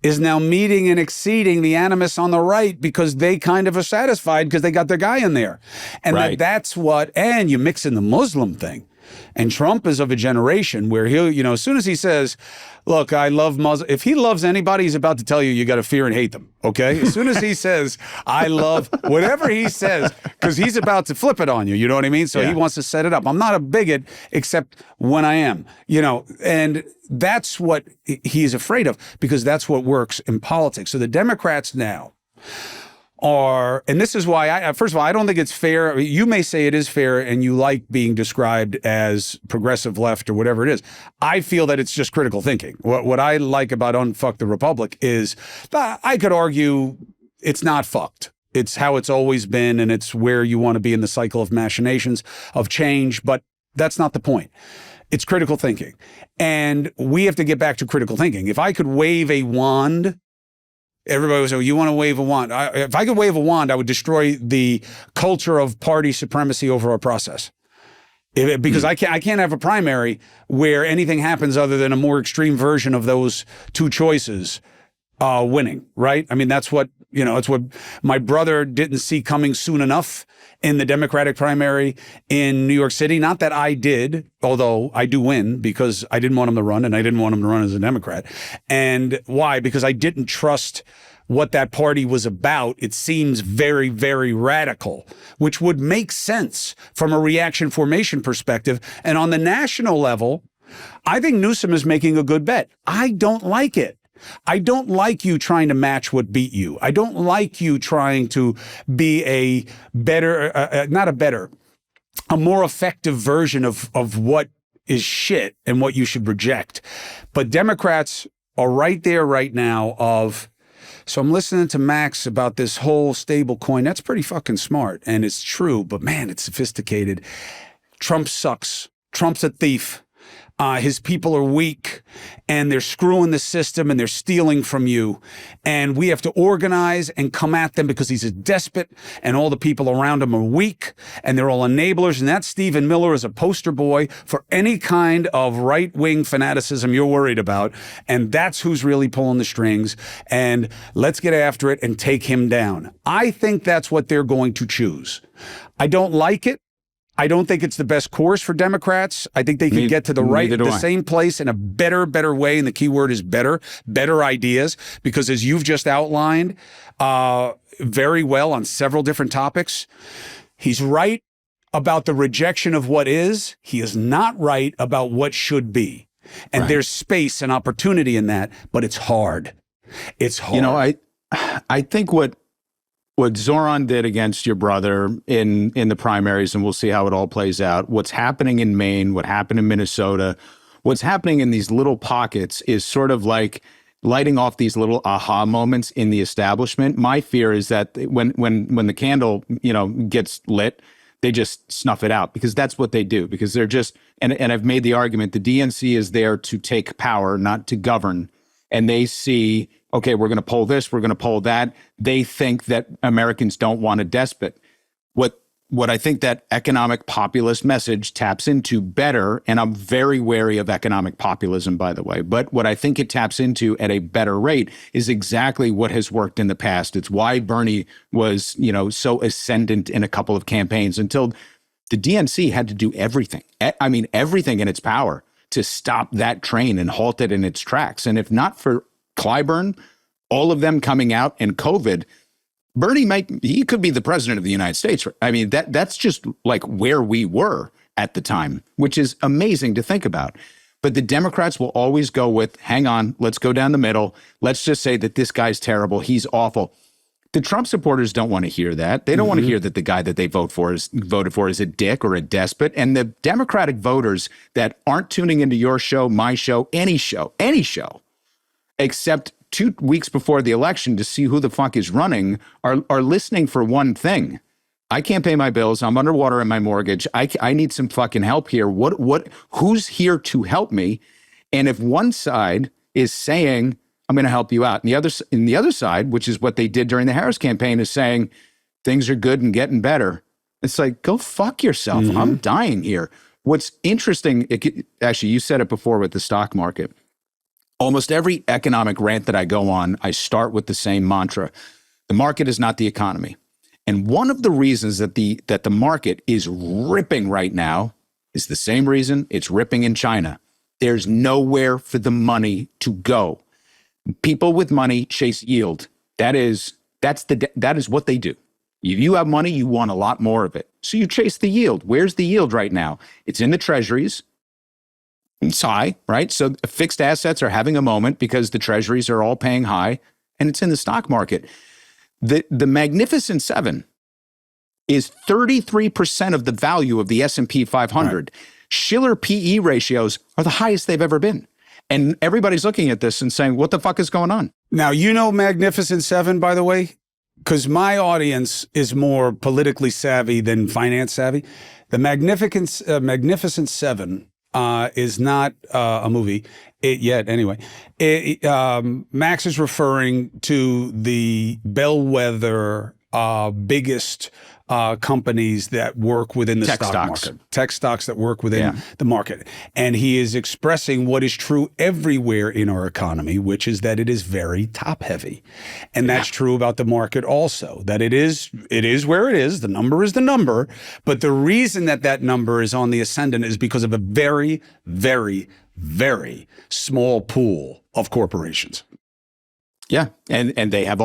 is now meeting and exceeding the animus on the right because they kind of are satisfied because they got their guy in there. And that's what, and you mix in the Muslim thing. And Trump is of a generation where he'll, you know, as soon as he says, look, I love Muslim, if he loves anybody, he's about to tell you got to fear and hate them. Okay. As soon as he says, I love whatever he says, because he's about to flip it on you. You know what I mean? So he wants to set it up. I'm not a bigot, except when I am, you know, and that's what he's afraid of because that's what works in politics. So the Democrats now are, and this is why first of all, I don't think it's fair. You may say it is fair and you like being described as progressive left or whatever it is. I feel that it's just critical thinking. What I like about Unfuck the Republic is I could argue it's not fucked. It's how it's always been, and it's where you want to be in the cycle of machinations, of change, but that's not the point. It's critical thinking. And we have to get back to critical thinking. If I could wave a wand, everybody was, oh, you want to wave a wand? If I could wave a wand, I would destroy the culture of party supremacy over our process. Because I can't have a primary where anything happens other than a more extreme version of those two choices winning, right? I mean, that's what, you know, it's what my brother didn't see coming soon enough in the Democratic primary in New York City. Not that I did, although I do win because I didn't want him to run and I didn't want him to run as a Democrat. And why? Because I didn't trust what that party was about. It seems very, very radical, which would make sense from a reaction formation perspective. And on the national level, I think Newsom is making a good bet. I don't like it. I don't like you trying to match what beat you. I don't like you trying to be a better, a more effective version of what is shit and what you should reject. But Democrats are right there right now of, so I'm listening to Max about this whole stablecoin. That's pretty fucking smart. And it's true, but man, it's sophisticated. Trump sucks. Trump's a thief. His people are weak and they're screwing the system and they're stealing from you. And we have to organize and come at them because he's a despot and all the people around him are weak and they're all enablers. And that Stephen Miller is a poster boy for any kind of right-wing fanaticism you're worried about. And that's who's really pulling the strings. And let's get after it and take him down. I think that's what they're going to choose. I don't like it. I don't think it's the best course for Democrats. I think they can get to the same place in a better way. And the key word is better ideas, because as you've just outlined very well on several different topics, he's right about the rejection of what is. He is not right about what should be. And there's space and opportunity in that, but it's hard. It's hard. You know, I think what Zoran did against your brother in the primaries, and we'll see how it all plays out, what's happening in Maine, what happened in Minnesota, what's happening in these little pockets is sort of like lighting off these little aha moments in the establishment. My fear is that when the candle, you know, gets lit, they just snuff it out, because that's what they do, because they're just, and I've made the argument, the DNC is there to take power, not to govern. And they see, okay, we're going to poll this, we're going to poll that. They think that Americans don't want a despot. What what I think that economic populist message taps into better, and I'm very wary of economic populism, by the way, but what I think it taps into at a better rate is exactly what has worked in the past. It's why Bernie was, so ascendant in a couple of campaigns until the DNC had to do everything. I mean, everything in its power to stop that train and halt it in its tracks. And if not for Clyburn, all of them coming out, and COVID, Bernie he could be the president of the United States. I mean, that's just like where we were at the time, which is amazing to think about. But the Democrats will always go with, hang on, let's go down the middle. Let's just say that this guy's terrible. He's awful. The Trump supporters don't want to hear that. They don't want to hear that the guy that they voted for is a dick or a despot. And the Democratic voters that aren't tuning into your show, my show, any show, except 2 weeks before the election to see who the fuck is running are listening for one thing. I can't pay my bills. I'm underwater in my mortgage. I need some fucking help here. Who's here to help me? And if one side is saying, I'm going to help you out, and the other side, which is what they did during the Harris campaign, is saying things are good and getting better. It's like, go fuck yourself. I'm dying here. What's interesting, actually, you said it before with the stock market. Almost every economic rant that I go on, I start with the same mantra. The market is not the economy. And one of the reasons that the market is ripping right now is the same reason it's ripping in China. There's nowhere for the money to go. People with money chase yield. That is what they do. If you have money, you want a lot more of it. So you chase the yield. Where's the yield right now? It's in the treasuries. It's high, right? So fixed assets are having a moment because the treasuries are all paying high, and it's in the stock market. The Magnificent Seven is 33% of the value of the S&P 500. Right. Shiller PE ratios are the highest they've ever been. And everybody's looking at this and saying, what the fuck is going on? Now, Magnificent Seven, by the way, because my audience is more politically savvy than finance savvy. The Magnificent Seven is not a movie yet. Anyway, Max is referring to the bellwether biggest companies that work within the stock market. Tech stocks that work within the market. And he is expressing what is true everywhere in our economy, which is that it is very top heavy. And that's true about the market also, that it is where it is. The number is the number. But the reason that number is on the ascendant is because of a very, very, very small pool of corporations. Yeah. And they have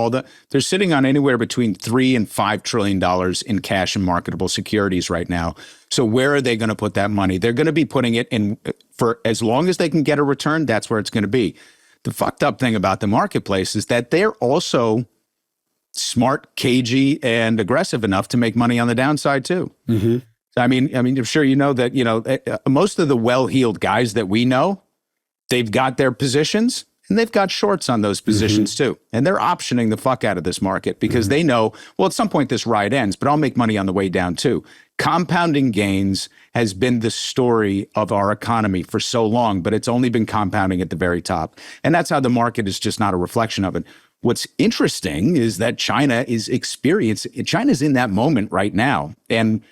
they're sitting on anywhere between $3 and $5 trillion in cash and marketable securities right now. So where are they going to put that money? They're going to be putting it in for as long as they can get a return. That's where it's going to be. The fucked up thing about the marketplace is that they're also smart, cagey, and aggressive enough to make money on the downside too. Mm-hmm. I mean, I'm sure you know that, most of the well-heeled guys that we know, they've got their positions. And they've got shorts on those positions too. And they're optioning the fuck out of this market because they know, well, at some point this ride ends, but I'll make money on the way down too. Compounding gains has been the story of our economy for so long, but it's only been compounding at the very top. And that's how the market is just not a reflection of it. What's interesting is that China's in that moment right now. And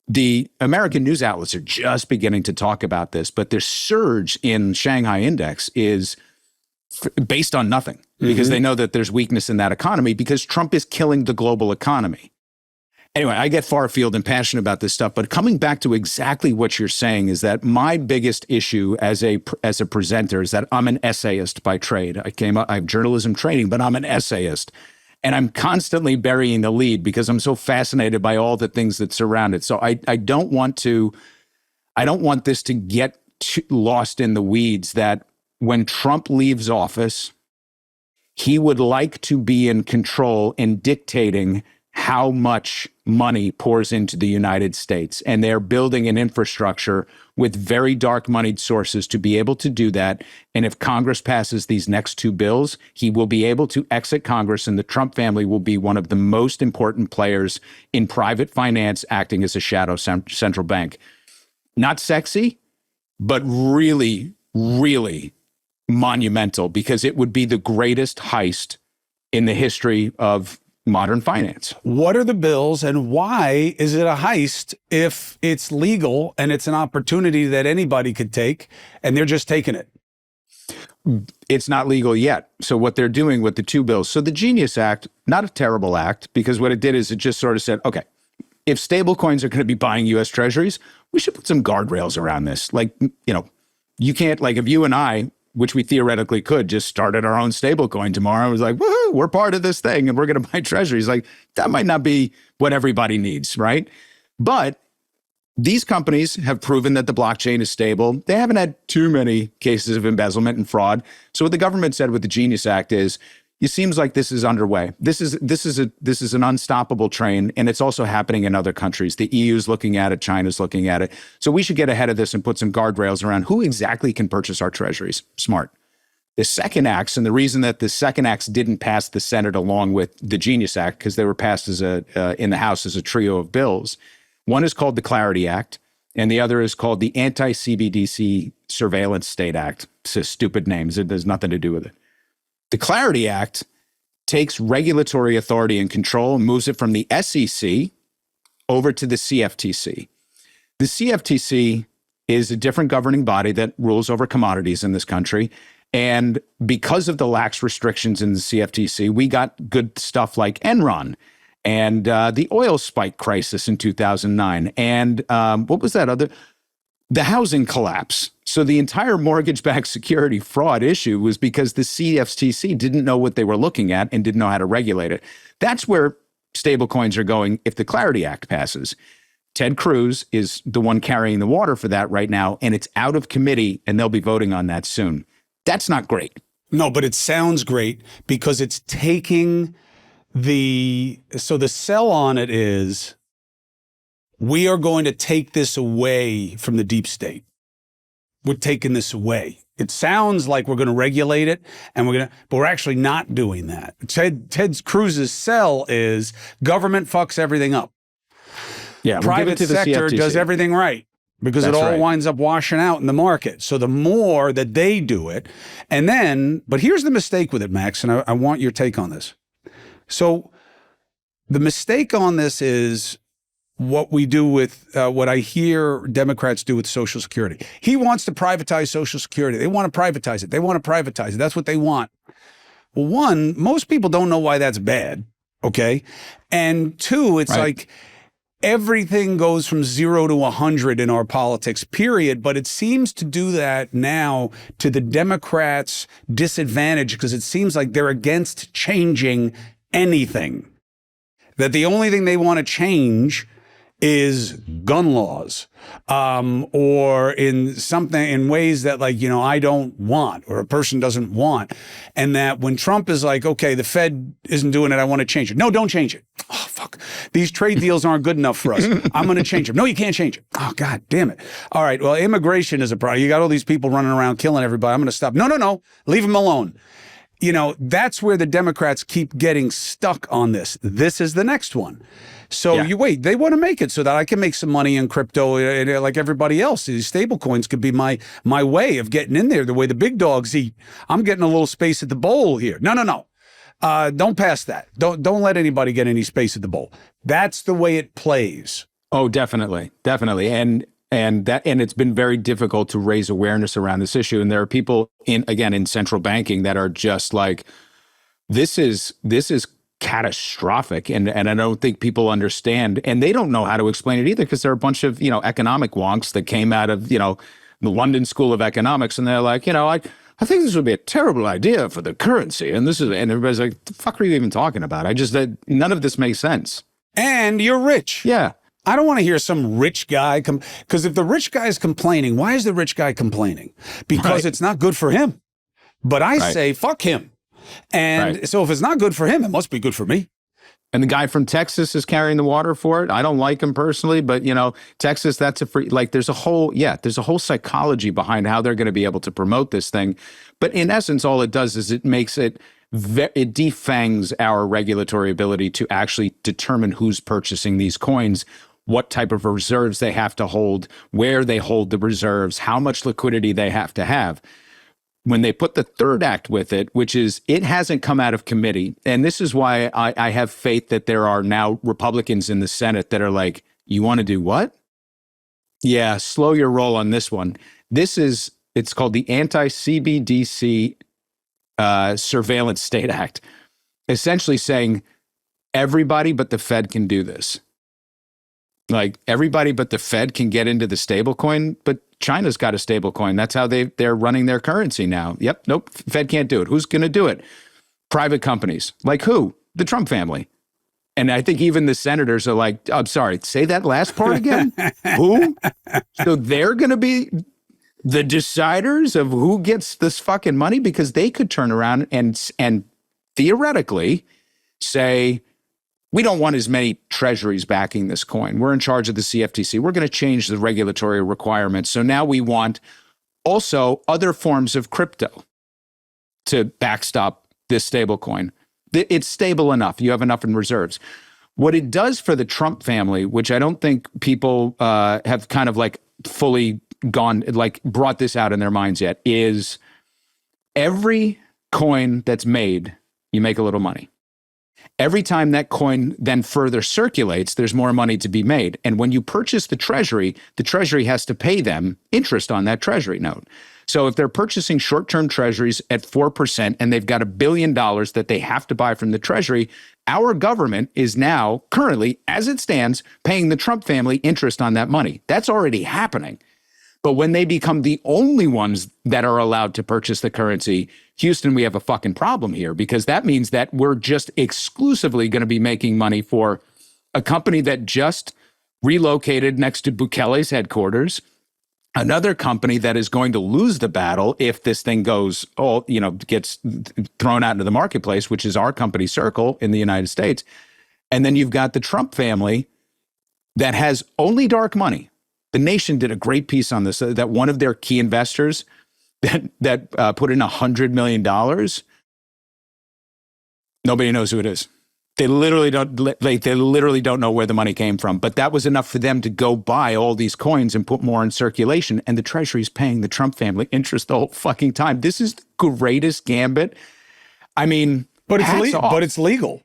the American news outlets are just beginning to talk about this, but their surge in Shanghai index is based on nothing because they know that there's weakness in that economy because Trump is killing the global economy. Anyway, I get far afield and passionate about this stuff, but coming back to exactly what you're saying is that my biggest issue as a presenter is that I'm an essayist by trade. I have journalism training, but I'm an essayist. And I'm constantly burying the lead because I'm so fascinated by all the things that surround it. So I don't want this to get lost in the weeds that when Trump leaves office, he would like to be in control and dictating how much money pours into the United States. And they're building an infrastructure with very dark moneyed sources to be able to do that. And if Congress passes these next two bills, he will be able to exit Congress, and the Trump family will be one of the most important players in private finance acting as a shadow central bank. Not sexy, but really, really monumental, because it would be the greatest heist in the history of modern finance. What are the bills and why is it a heist if it's legal and it's an opportunity that anybody could take and they're just taking it? It's not legal yet. So what they're doing with the two bills. So the Genius Act, not a terrible act, because what it did is it just sort of said, okay, if stablecoins are going to be buying U.S. treasuries, we should put some guardrails around this. Like, you can't, like if you and I, which we theoretically could, just started our own stablecoin tomorrow, it was like, woohoo, we're part of this thing and we're going to buy treasuries. Like, that might not be what everybody needs, right? But these companies have proven that the blockchain is stable. They haven't had too many cases of embezzlement and fraud. So what the government said with the Genius Act is, it seems like this is underway. This is an unstoppable train, and it's also happening in other countries. The EU's looking at it, China's looking at it. So we should get ahead of this and put some guardrails around who exactly can purchase our treasuries. Smart. The second acts, and the reason that the second acts didn't pass the Senate along with the Genius Act, because they were passed as in the House as a trio of bills. One is called the Clarity Act, and the other is called the Anti-CBDC Surveillance State Act. It's a stupid names. It has nothing to do with it. The Clarity Act takes regulatory authority and control and moves it from the SEC over to the CFTC. The CFTC is a different governing body that rules over commodities in this country. And because of the lax restrictions in the CFTC, we got good stuff like Enron and the oil spike crisis in 2009. And what was that other? The housing collapse. So the entire mortgage-backed security fraud issue was because the CFTC didn't know what they were looking at and didn't know how to regulate it. That's where stablecoins are going if the Clarity Act passes. Ted Cruz is the one carrying the water for that right now, and it's out of committee, and they'll be voting on that soon. That's not great. No, but it sounds great because it's taking so the sell on it is, we are going to take this away from the deep state. We're taking this away. It sounds like we're going to regulate it, but we're actually not doing that. Ted Cruz's sell is government fucks everything up. Yeah, private sector does everything right because it all winds up washing out in the market. So the more that they do it, but here's the mistake with it, Max, and I want your take on this. So the mistake on this is what we do with what I hear Democrats do with Social Security. He wants to privatize Social Security. They want to privatize it. That's what they want. Well, one, most people don't know why that's bad. Okay. And two, it's like everything goes from 0 to 100 in our politics, period. But it seems to do that now to the Democrats' disadvantage because it seems like they're against changing anything. That the only thing they want to change is gun laws, or in ways that I don't want, or a person doesn't want. And that when Trump is like, okay, the Fed isn't doing it, I want to change it. No, don't change it. Oh, fuck. These trade deals aren't good enough for us. I'm going to change them. No, you can't change it. Oh, God damn it. All right. Well, immigration is a problem. You got all these people running around killing everybody. I'm going to stop. No. Leave them alone. That's where the Democrats keep getting stuck on this. This is the next one. So they want to make it so that I can make some money in crypto like everybody else. These stable coins could be my way of getting in there the way the big dogs eat. I'm getting a little space at the bowl here. No. Don't pass that. Don't let anybody get any space at the bowl. That's the way it plays. Oh, definitely. And it's been very difficult to raise awareness around this issue. And there are people in central banking that are just like, this is catastrophic. And I don't think people understand, and they don't know how to explain it either, because they're a bunch of, economic wonks that came out of, the London School of Economics. And they're like, I think this would be a terrible idea for the currency. And everybody's like, the fuck are you even talking about? None of this makes sense. And you're rich. Yeah. I don't want to hear some rich guy because if the rich guy is complaining, why is the rich guy complaining? Because it's not good for him. But I say, fuck him. And so if it's not good for him, it must be good for me. And the guy from Texas is carrying the water for it. I don't like him personally, but Texas, that's a free, there's a whole psychology behind how they're going to be able to promote this thing. But in essence, all it does is it makes it defangs our regulatory ability to actually determine who's purchasing these coins, what type of reserves they have to hold, where they hold the reserves, how much liquidity they have to have. when they put the third act with it, which is it hasn't come out of committee. And this is why I have faith that there are now Republicans in the Senate that are like, you want to do what? Yeah, slow your roll on this one. It's called the Anti-CBDC Surveillance State Act, essentially saying everybody but the Fed can do this. Like everybody but the Fed can get into the stablecoin, but China's got a stablecoin. That's how they're running their currency now. Yep, nope, Fed can't do it. Who's going to do it? Private companies. Like who? The Trump family. And I think even the senators are like, I'm sorry, say that last part again? Who? So they're going to be the deciders of who gets this fucking money, because they could turn around and theoretically say, we don't want as many treasuries backing this coin. We're in charge of the CFTC. We're going to change the regulatory requirements. So now we want also other forms of crypto to backstop this stable coin. It's stable enough. You have enough in reserves. What it does for the Trump family, which I don't think people have kind of like fully brought this out in their minds yet, is every coin that's made, you make a little money. Every time that coin then further circulates, there's more money to be made. And when you purchase the Treasury has to pay them interest on that Treasury note. So if they're purchasing short-term Treasuries at 4% and they've got $1 billion that they have to buy from the Treasury, our government is now currently, as it stands, paying the Trump family interest on that money. That's already happening. But when they become the only ones that are allowed to purchase the currency, Houston, we have a fucking problem here, because that means that we're just exclusively going to be making money for a company that just relocated next to Bukele's headquarters, another company that is going to lose the battle if this thing gets thrown out into the marketplace, which is our company Circle in the United States. And then you've got the Trump family that has only dark money. The Nation did a great piece on this, that one of their key investors that put in $100 million, nobody knows who it is. They literally don't know where the money came from. But that was enough for them to go buy all these coins and put more in circulation. And the Treasury's paying the Trump family interest the whole fucking time. This is the greatest gambit. I mean, but it's legal.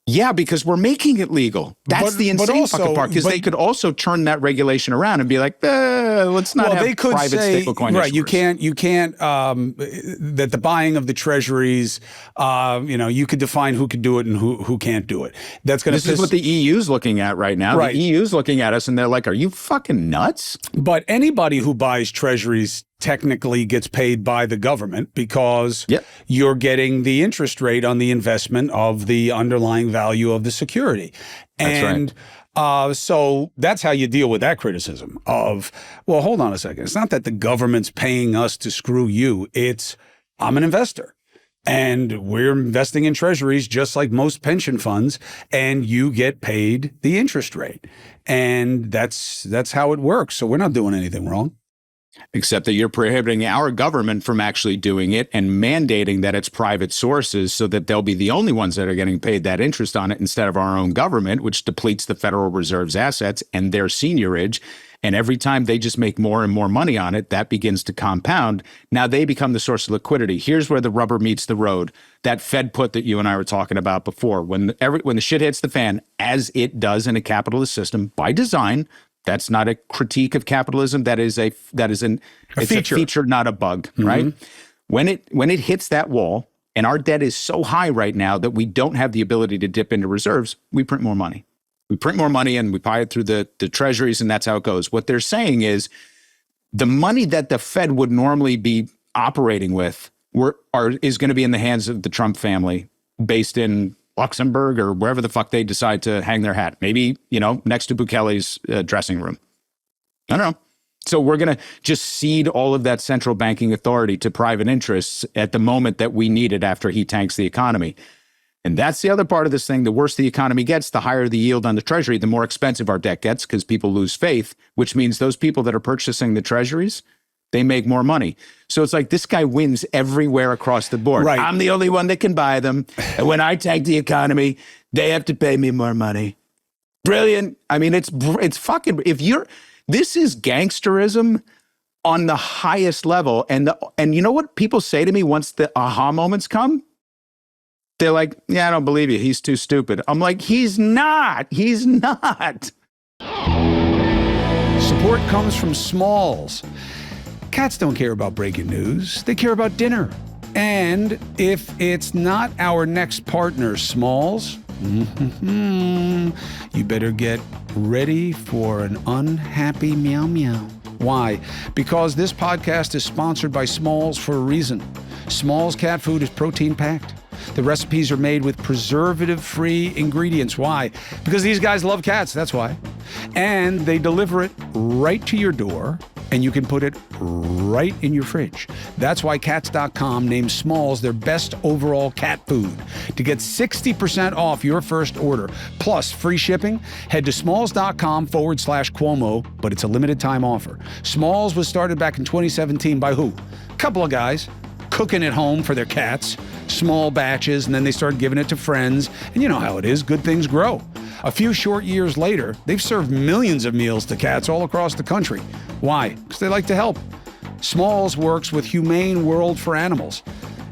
Yeah, because we're making it legal. That's the insane fucking part. Because they could also turn that regulation around and be like, let's not have private stablecoin issuers. Right, you can't. That the buying of the treasuries, you could define who could do it and who can't do it. This is what the EU's looking at right now. Right. The EU's looking at us and they're like, "Are you fucking nuts?" But anybody who buys treasuries technically gets paid by the government, because you're getting the interest rate on the investment of the underlying value of the security. And so that's how you deal with that criticism of, well, hold on a second. It's not that the government's paying us to screw you. It's, I'm an investor and we're investing in treasuries just like most pension funds, and you get paid the interest rate. And that's how it works. So we're not doing anything wrong. Except that you're prohibiting our government from actually doing it and mandating that it's private sources so that they'll be the only ones that are getting paid that interest on it instead of our own government, which depletes the Federal Reserve's assets and their seniorage. And every time they just make more and more money on it, that begins to compound. Now they become the source of liquidity. Here's where the rubber meets the road. That Fed put that you and I were talking about before. When the shit hits the fan, as it does in a capitalist system by design. That's not a critique of capitalism. It's a feature, not a bug, right? When it hits that wall, and our debt is so high right now that we don't have the ability to dip into reserves, we print more money. We print more money and we buy it through the treasuries, and that's how it goes. What they're saying is the money that the Fed would normally be operating with is going to be in the hands of the Trump family, based in Luxembourg or wherever the fuck they decide to hang their hat. Maybe, next to Bukele's dressing room. I don't know. So we're going to just cede all of that central banking authority to private interests at the moment that we need it after he tanks the economy. And that's the other part of this thing. The worse the economy gets, the higher the yield on the Treasury, the more expensive our debt gets, because people lose faith, which means those people that are purchasing the treasuries, they make more money. So it's like this guy wins everywhere across the board. Right. I'm the only one that can buy them. And when I tank the economy, they have to pay me more money. Brilliant. I mean, it's fucking, this is gangsterism on the highest level. And you know what people say to me once the aha moments come? They're like, yeah, I don't believe you. He's too stupid. I'm like, he's not. He's not. Support comes from Smalls. Cats don't care about breaking news. They care about dinner. And if it's not our next partner, Smalls, you better get ready for an unhappy meow meow. Why? Because this podcast is sponsored by Smalls for a reason. Smalls cat food is protein-packed. The recipes are made with preservative-free ingredients. Why? Because these guys love cats, that's why. And they deliver it right to your door, and you can put it right in your fridge. That's why Cats.com named Smalls their best overall cat food. To get 60% off your first order, plus free shipping, head to smalls.com/Cuomo, but it's a limited time offer. Smalls was started back in 2017 by who? A couple of guys cooking at home for their cats, small batches, and then they started giving it to friends. And you know how it is, good things grow. A few short years later, they've served millions of meals to cats all across the country. Why? Because they like to help. Smalls works with Humane World for Animals.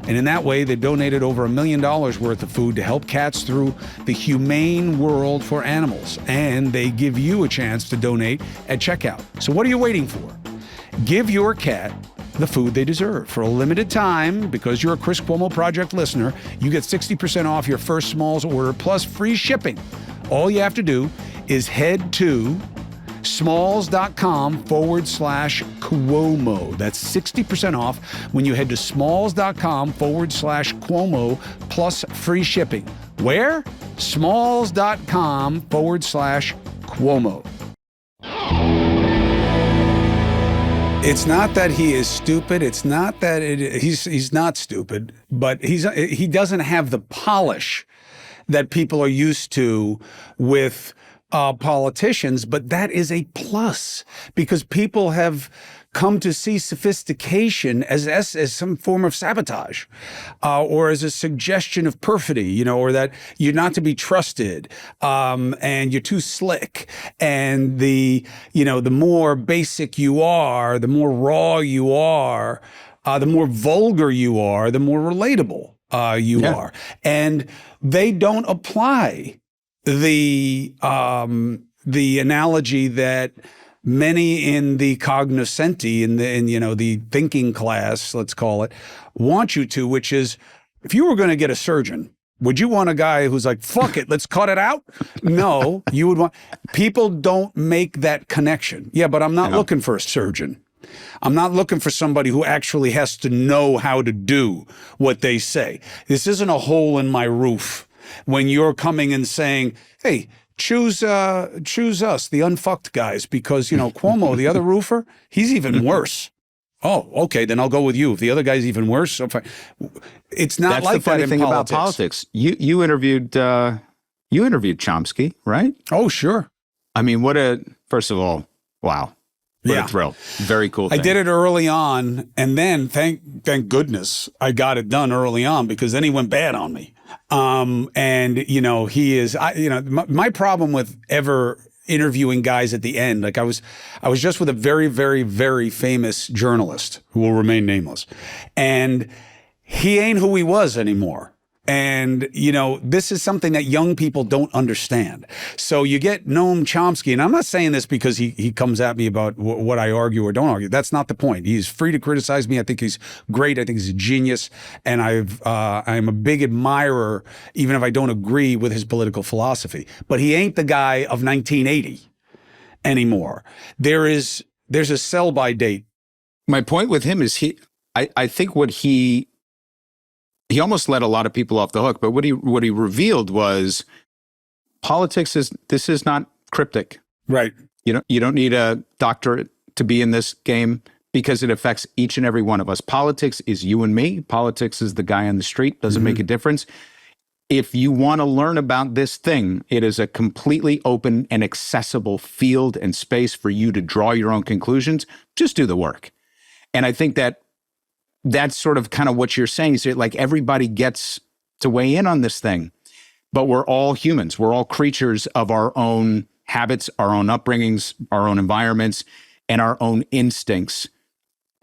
And in that way, they donated over $1 million worth of food to help cats through the Humane World for Animals. And they give you a chance to donate at checkout. So what are you waiting for? Give your cat the food they deserve. For a limited time, because you're a Chris Cuomo Project listener, you get 60% off your first Smalls order plus free shipping. All you have to do is head to smalls.com/Cuomo. That's 60% off when you head to smalls.com/Cuomo plus free shipping. Where? Smalls.com/Cuomo. It's not that he is stupid. It's not that he's not stupid, but he doesn't have the polish that people are used to with politicians. But that is a plus, because people have come to see sophistication as some form of sabotage, or as a suggestion of perfidy, or that you're not to be trusted, and you're too slick. And the more basic you are, the more raw you are, the more vulgar you are, the more relatable you are. And they don't apply the analogy that many in the cognoscenti, in the thinking class, let's call it, want you to, which is, if you were going to get a surgeon, would you want a guy who's like, fuck it, let's cut it out? No, you would want, people don't make that connection. Yeah, but I'm not looking for a surgeon. I'm not looking for somebody who actually has to know how to do what they say. This isn't a hole in my roof when you're coming and saying, hey, choose us, the unfucked guys, because, Cuomo, the other roofer, he's even worse. Oh, okay, then I'll go with you. If the other guy's even worse, I'm fine. It's not That's like the funny that in thing politics. about politics. You interviewed Chomsky, right? Oh, sure. I mean, first of all, wow. What a thrill. Very cool thing. I did it early on, and then thank goodness I got it done early on, because then he went bad on me. And he is, my problem with ever interviewing guys at the end, like I was just with a very, very, very famous journalist who will remain nameless, and he ain't who he was anymore. And, this is something that young people don't understand. So you get Noam Chomsky, and I'm not saying this because he comes at me about what I argue or don't argue. That's not the point. He's free to criticize me. I think he's great. I think he's a genius. And I'm a big admirer, even if I don't agree with his political philosophy. But he ain't the guy of 1980 anymore. There's a sell-by date. My point with him is I think what he almost let a lot of people off the hook, but what he revealed was politics is not cryptic. Right. You don't need a doctorate to be in this game, because it affects each and every one of us. Politics is you and me. Politics is the guy on the street. Doesn't make a difference. If you want to learn about this thing, it is a completely open and accessible field and space for you to draw your own conclusions. Just do the work. And I think that's sort of kind of what you're saying. So like everybody gets to weigh in on this thing, but we're all humans. We're all creatures of our own habits, our own upbringings, our own environments, and our own instincts.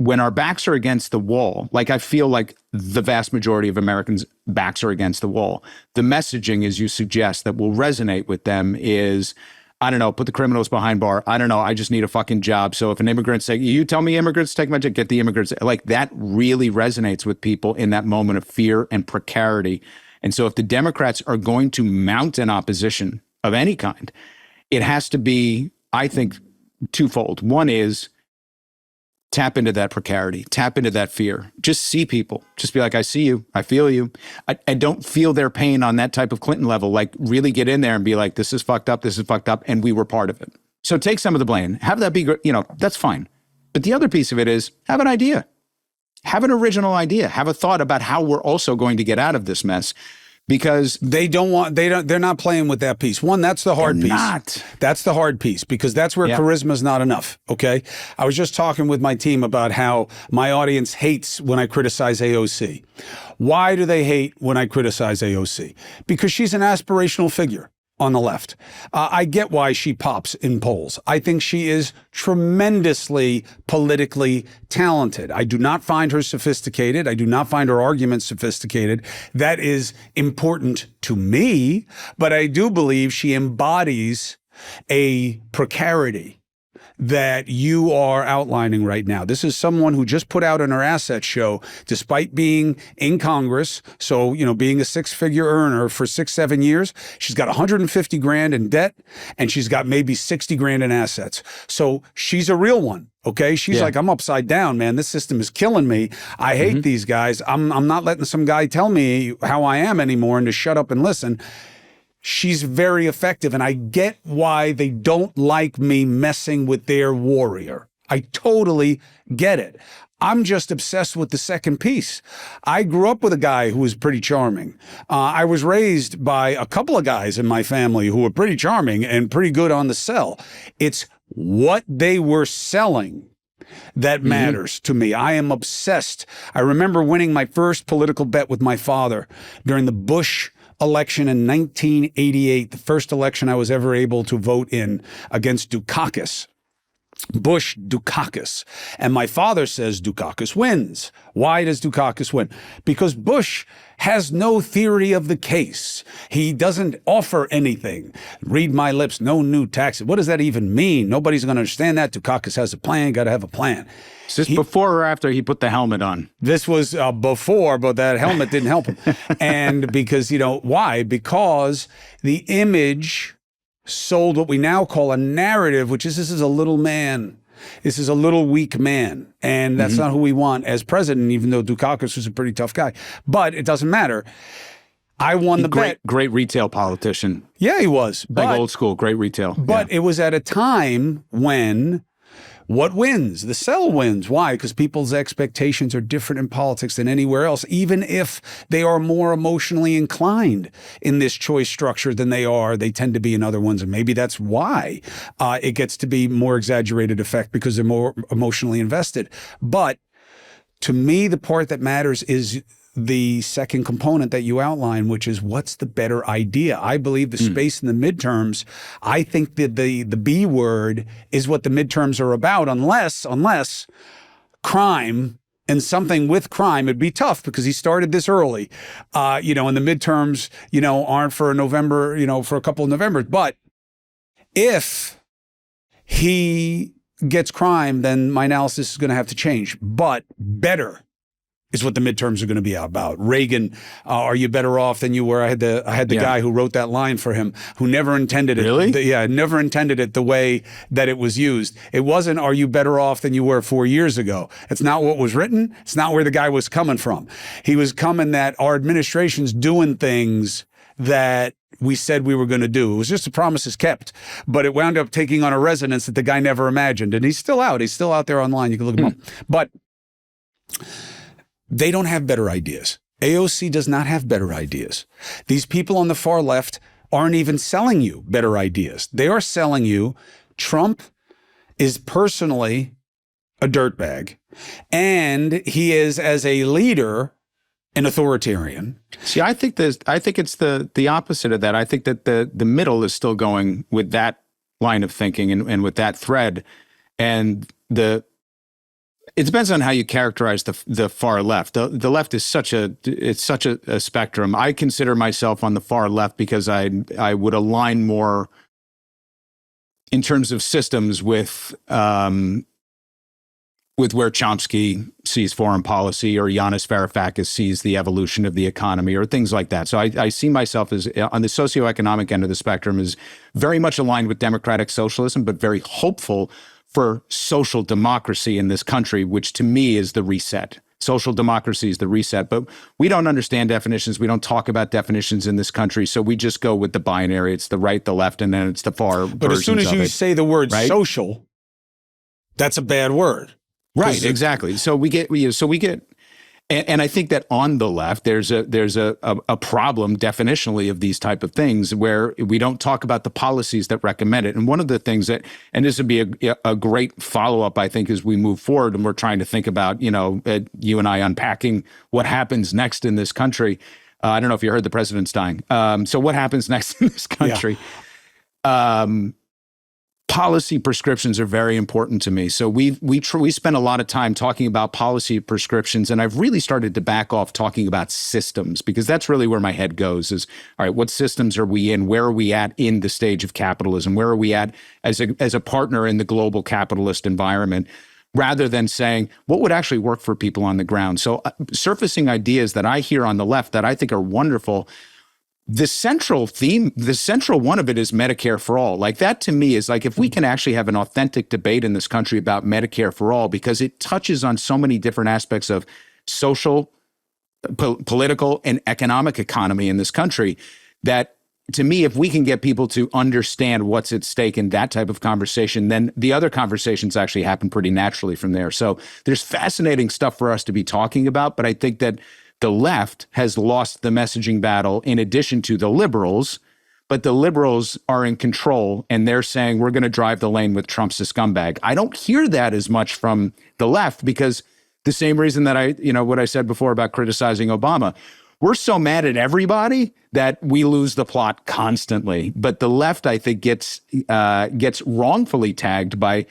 when our backs are against the wall, like I feel like the vast majority of Americans' backs are against the wall, the messaging, as you suggest, that will resonate with them is, I don't know, put the criminals behind bar. I don't know, I just need a fucking job. So if an immigrant say, you tell me immigrants take my job, get the immigrants. Like that really resonates with people in that moment of fear and precarity. And so if the Democrats are going to mount an opposition of any kind, it has to be, I think, twofold. One is tap into that precarity, tap into that fear. Just see people. Just be like, I see you. I feel you. I don't feel their pain on that type of Clinton level. Like really get in there and be like, this is fucked up. This is fucked up. And we were part of it. So take some of the blame. Have that be, that's fine. But the other piece of it is have an idea. Have an original idea. Have a thought about how we're also going to get out of this mess. Because they're not playing with that piece. One, that's the hard piece. That's the hard piece because that's where charisma is not enough. Okay. I was just talking with my team about how my audience hates when I criticize AOC. Why do they hate when I criticize AOC? Because she's an aspirational figure on the left. I get why she pops in polls. I think she is tremendously politically talented. I do not find her sophisticated. I do not find her arguments sophisticated. That is important to me, but I do believe she embodies a precarity that you are outlining right now. This is someone who just put out on her asset show, despite being in Congress, so, being a six-figure earner for 6-7 years, she's got 150 grand in debt, and she's got maybe 60 grand in assets. So she's a real one. Okay. She's like, I'm upside down, man. This system is killing me. I hate these guys. I'm not letting some guy tell me how I am anymore and to shut up and listen. She's very effective, and I get why they don't like me messing with their warrior. I totally get it. I'm just obsessed with the second piece. I grew up with a guy who was pretty charming. I was raised by a couple of guys in my family who were pretty charming and pretty good on the sell. It's what they were selling that matters to me. I am obsessed. I remember winning my first political bet with my father during the Bush election in 1988, the first election I was ever able to vote in against Dukakis. Bush Dukakis. And my father says Dukakis wins. Why does Dukakis win? Because Bush has no theory of the case. He doesn't offer anything. Read my lips, no new taxes. What does that even mean? Nobody's going to understand that. Dukakis has a plan, got to have a plan. Is this before or after he put the helmet on? This was before, but that helmet didn't help him. And because, why? Because the image sold what we now call a narrative, which is this is a little man. This is a little weak man. And that's not who we want as president, even though Dukakis was a pretty tough guy. But it doesn't matter. I won the bet. Great retail politician. Yeah, he was. Big old school, great retail. But it was at a time when what wins? The sell wins. Why? Because people's expectations are different in politics than anywhere else, even if they are more emotionally inclined in this choice structure than they tend to be in other ones. And maybe that's why it gets to be more exaggerated effect because they're more emotionally invested. But to me, the part that matters is the second component that you outline, which is what's the better idea? I believe the space in the midterms, I think that the B word is what the midterms are about, unless crime and something with crime, it'd be tough because he started this early, and the midterms, aren't for November, for a couple of Novembers. But if he gets crime, then my analysis is going to have to change. But better is what the midterms are going to be about. Reagan, are you better off than you were? I had the guy who wrote that line for him, who never intended it. Really? Never intended it the way that it was used. It wasn't, are you better off than you were 4 years ago? It's not what was written. It's not where the guy was coming from. He was coming that our administration's doing things that we said we were going to do. It was just a promises kept, but it wound up taking on a resonance that the guy never imagined. And he's still out. He's still out there online. You can look him up. But they don't have better ideas. AOC does not have better ideas. These people on the far left aren't even selling you better ideas. They are selling you Trump is personally a dirtbag, and he is, as a leader, an authoritarian. See, I think it's the opposite of that. I think that the middle is still going with that line of thinking and with that thread, and It depends on how you characterize the far left. The left is such a spectrum. I consider myself on the far left because I would align more in terms of systems with where Chomsky sees foreign policy or Yanis Varoufakis sees the evolution of the economy or things like that. So I see myself as on the socioeconomic end of the spectrum is very much aligned with democratic socialism, but very hopeful for social democracy in this country, which to me is the reset. Social democracy is the reset, but we don't understand definitions. We don't talk about definitions in this country. So we just go with the binary. It's the right, the left, and then it's the far. But as soon as you say the word social, that's a bad word. Right, exactly. So we get, and I think that on the left, there's a problem definitionally of these type of things where we don't talk about the policies that recommend it. And one of the things that, and this would be a great follow-up, I think, as we move forward and we're trying to think about, you and I unpacking what happens next in this country. I don't know if you heard the president's dying. So what happens next in this country? Yeah. Policy prescriptions are very important to me. So we spend a lot of time talking about policy prescriptions, and I've really started to back off talking about systems because that's really where my head goes is, all right, what systems are we in? Where are we at in the stage of capitalism? Where are we at as a partner in the global capitalist environment? Rather than saying what would actually work for people on the ground. So surfacing ideas that I hear on the left that I think are wonderful. The central theme, the central one of it is Medicare for all. Like that to me is like if we can actually have an authentic debate in this country about Medicare for all, because it touches on so many different aspects of social, political, and economic economy in this country that to me, if we can get people to understand what's at stake in that type of conversation, then the other conversations actually happen pretty naturally from there. So there's fascinating stuff for us to be talking about, but I think that the left has lost the messaging battle in addition to the liberals, but the liberals are in control and they're saying we're going to drive the lane with Trump's a scumbag. I don't hear that as much from the left because the same reason that what I said before about criticizing Obama, we're so mad at everybody that we lose the plot constantly. But the left, I think, gets wrongfully tagged by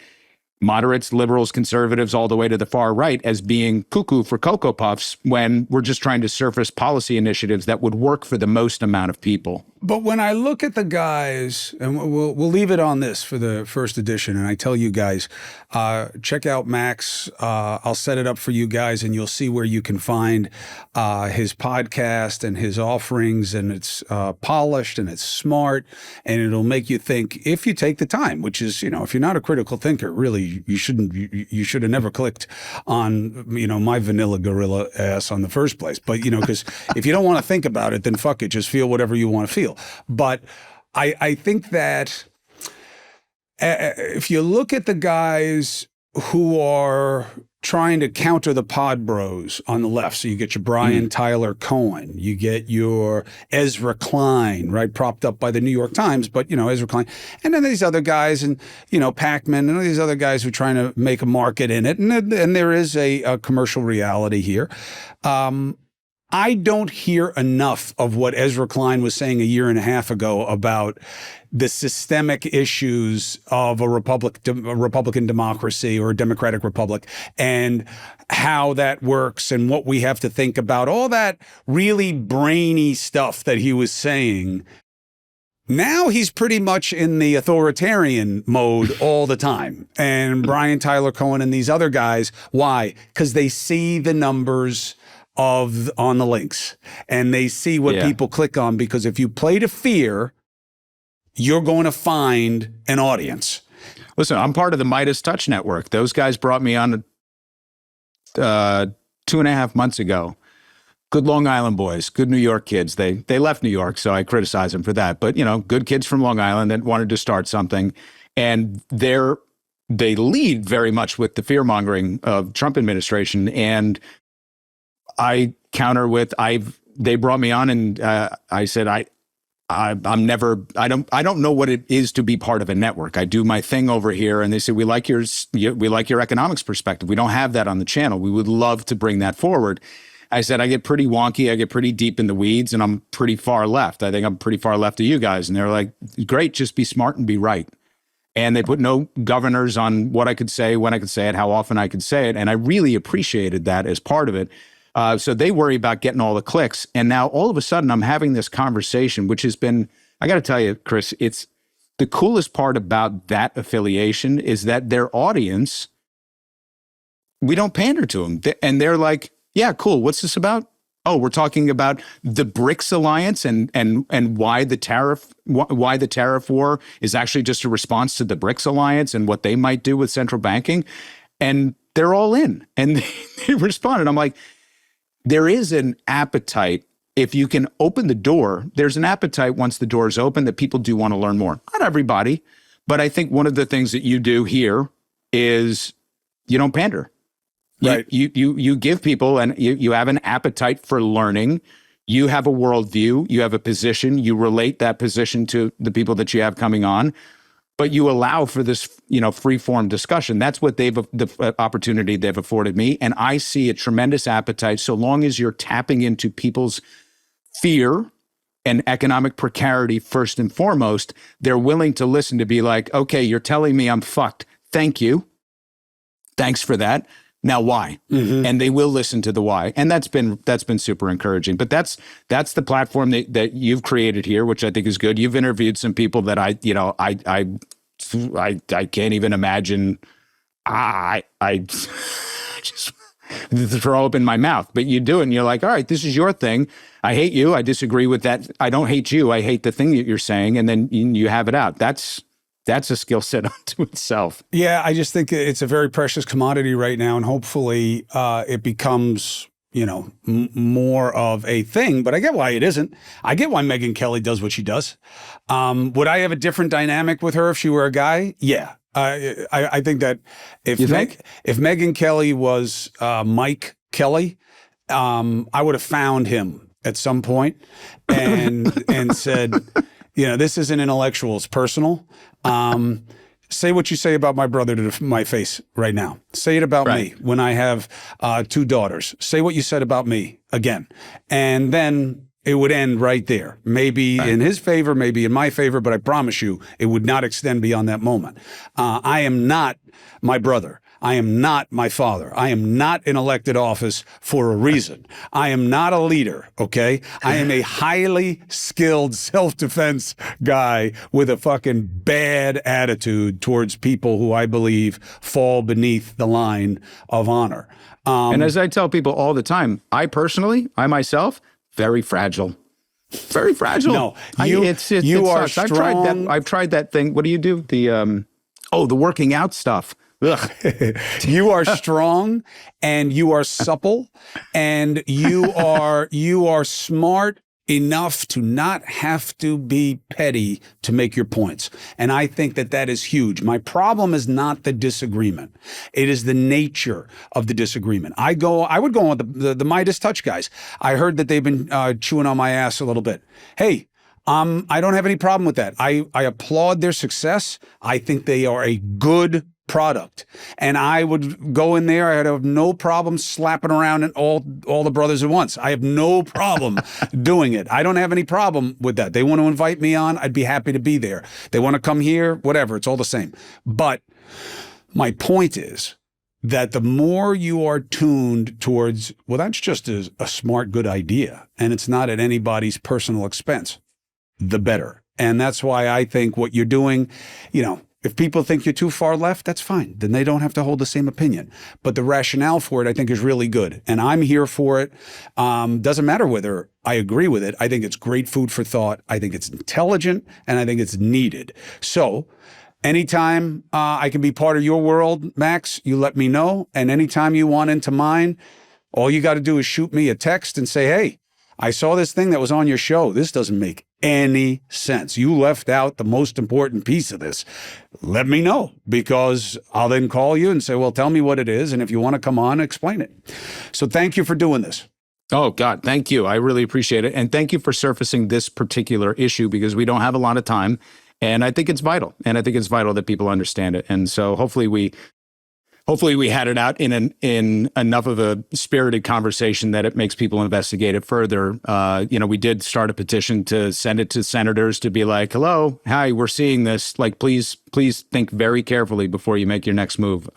moderates, liberals, conservatives, all the way to the far right as being cuckoo for Cocoa Puffs when we're just trying to surface policy initiatives that would work for the most amount of people. But when I look at the guys, and we'll leave it on this for the first edition, and I tell you guys, check out Max. I'll set it up for you guys, and you'll see where you can find his podcast and his offerings, and it's polished and it's smart, and it'll make you think if you take the time, which is, if you're not a critical thinker, really, you should have never clicked on, my vanilla gorilla ass on the first place. But, because if you don't want to think about it, then fuck it, just feel whatever you want to feel. But I think that if you look at the guys who are trying to counter the pod bros on the left, so you get your Brian Tyler Cohen, you get your Ezra Klein, right, propped up by the New York Times, but, Ezra Klein, and then these other guys and, Pac-Man and all these other guys who are trying to make a market in it, and there is a commercial reality here. I don't hear enough of what Ezra Klein was saying a year and a half ago about the systemic issues of a Republican democracy or a democratic republic and how that works and what we have to think about, all that really brainy stuff that he was saying. Now he's pretty much in the authoritarian mode all the time. And Brian Tyler Cohen and these other guys, why? Because they see the numbers on the links and they see what people click on, because if you play to fear, you're going to find an audience. Listen, I'm part of the Midas Touch Network. Those guys brought me on 2.5 months ago. Good Long Island boys, good New York kids. They left New York, so I criticize them for that. But, good kids from Long Island that wanted to start something. And they lead very much with the fear-mongering of Trump administration. And I counter with, they brought me on and I said, I don't know what it is to be part of a network. I do my thing over here. And they said, we like your economics perspective. We don't have that on the channel. We would love to bring that forward. I said, I get pretty wonky. I get pretty deep in the weeds and I'm pretty far left. I think I'm pretty far left of you guys. And they're like, great, just be smart and be right. and they put no governors on what I could say, when I could say it, how often I could say it. And I really appreciated that as part of it. So they worry about getting all the clicks. And now all of a sudden I'm having this conversation, which has been, I got to tell you, Chris, it's the coolest part about that affiliation is that their audience, we don't pander to them. And they're like, yeah, cool. What's this about? Oh, we're talking about the BRICS alliance and why the tariff war is actually just a response to the BRICS alliance and what they might do with central banking. And they're all in and they respond. And I'm like, there is an appetite. If you can open the door, there's an appetite once the door is open that people do want to learn more. Not everybody, but I think one of the things that you do here is you don't pander. Right. You give people, and you have an appetite for learning. You have a worldview. You have a position. You relate that position to the people that you have coming on, but you allow for this, free form discussion. That's what the opportunity they've afforded me, and I see a tremendous appetite. So long as you're tapping into people's fear and economic precarity first and foremost, they're willing to listen to be like, okay, you're telling me I'm fucked. Thank you. Thanks for that. Now, why? Mm-hmm. And they will listen to the why. And that's been super encouraging. But that's the platform that you've created here, which I think is good. You've interviewed some people that I can't even imagine. I just throw up in my mouth. But you do it and you're like, all right, this is your thing. I hate you. I disagree with that. I don't hate you. I hate the thing that you're saying. And then you have it out. That's a skill set unto itself. Yeah, I just think it's a very precious commodity right now, and hopefully it becomes, more of a thing. But I get why it isn't. I get why Megyn Kelly does what she does. Would I have a different dynamic with her if she were a guy? Yeah. I think that if Megyn Kelly was Mike Kelly, I would have found him at some point and said, this isn't intellectual, it's personal. Say what you say about my brother to my face right now. Say it about me when I have 2 daughters. Say what you said about me again. And then it would end right there. Maybe in his favor, maybe in my favor, but I promise you it would not extend beyond that moment. I am not my brother. I am not my father. I am not in elected office for a reason. I am not a leader, okay? I am a highly skilled self-defense guy with a fucking bad attitude towards people who I believe fall beneath the line of honor. And as I tell people all the time, I myself, very fragile. Very fragile. No, you are strong. I've tried that thing. What do you do? The working out stuff. Ugh. You are strong and you are supple and you are smart enough to not have to be petty to make your points. And I think that is huge. My problem is not the disagreement. It is the nature of the disagreement. I would go on with the Midas Touch guys. I heard that they've been chewing on my ass a little bit. Hey, I don't have any problem with that. I applaud their success. I think they are a good product. And I would go in there. I'd have no problem slapping around and all the brothers at once. I have no problem doing it. I don't have any problem with that. They want to invite me on. I'd be happy to be there. They want to come here, whatever. It's all the same. But my point is that the more you are tuned towards, well, that's just a smart, good idea, and it's not at anybody's personal expense, the better. And that's why I think what you're doing, if people think you're too far left, that's fine. Then they don't have to hold the same opinion. But the rationale for it, I think, is really good. And I'm here for it. Doesn't matter whether I agree with it. I think it's great food for thought. I think it's intelligent, and I think it's needed. So anytime I can be part of your world, Max, you let me know. And anytime you want into mine, all you got to do is shoot me a text and say, hey, I saw this thing that was on your show. This doesn't make any sense. You left out the most important piece of this. Let me know, because I'll then call you and say, well, tell me what it is. And if you want to come on, explain it. So thank you for doing this. Oh, God, thank you. I really appreciate it. And thank you for surfacing this particular issue, because we don't have a lot of time. And I think it's vital. And I think it's vital that people understand it. And so hopefully we Hopefully we had it out in enough of a spirited conversation that it makes people investigate it further. We did start a petition to send it to senators to be like, hello, hi, we're seeing this. Like, please think very carefully before you make your next move.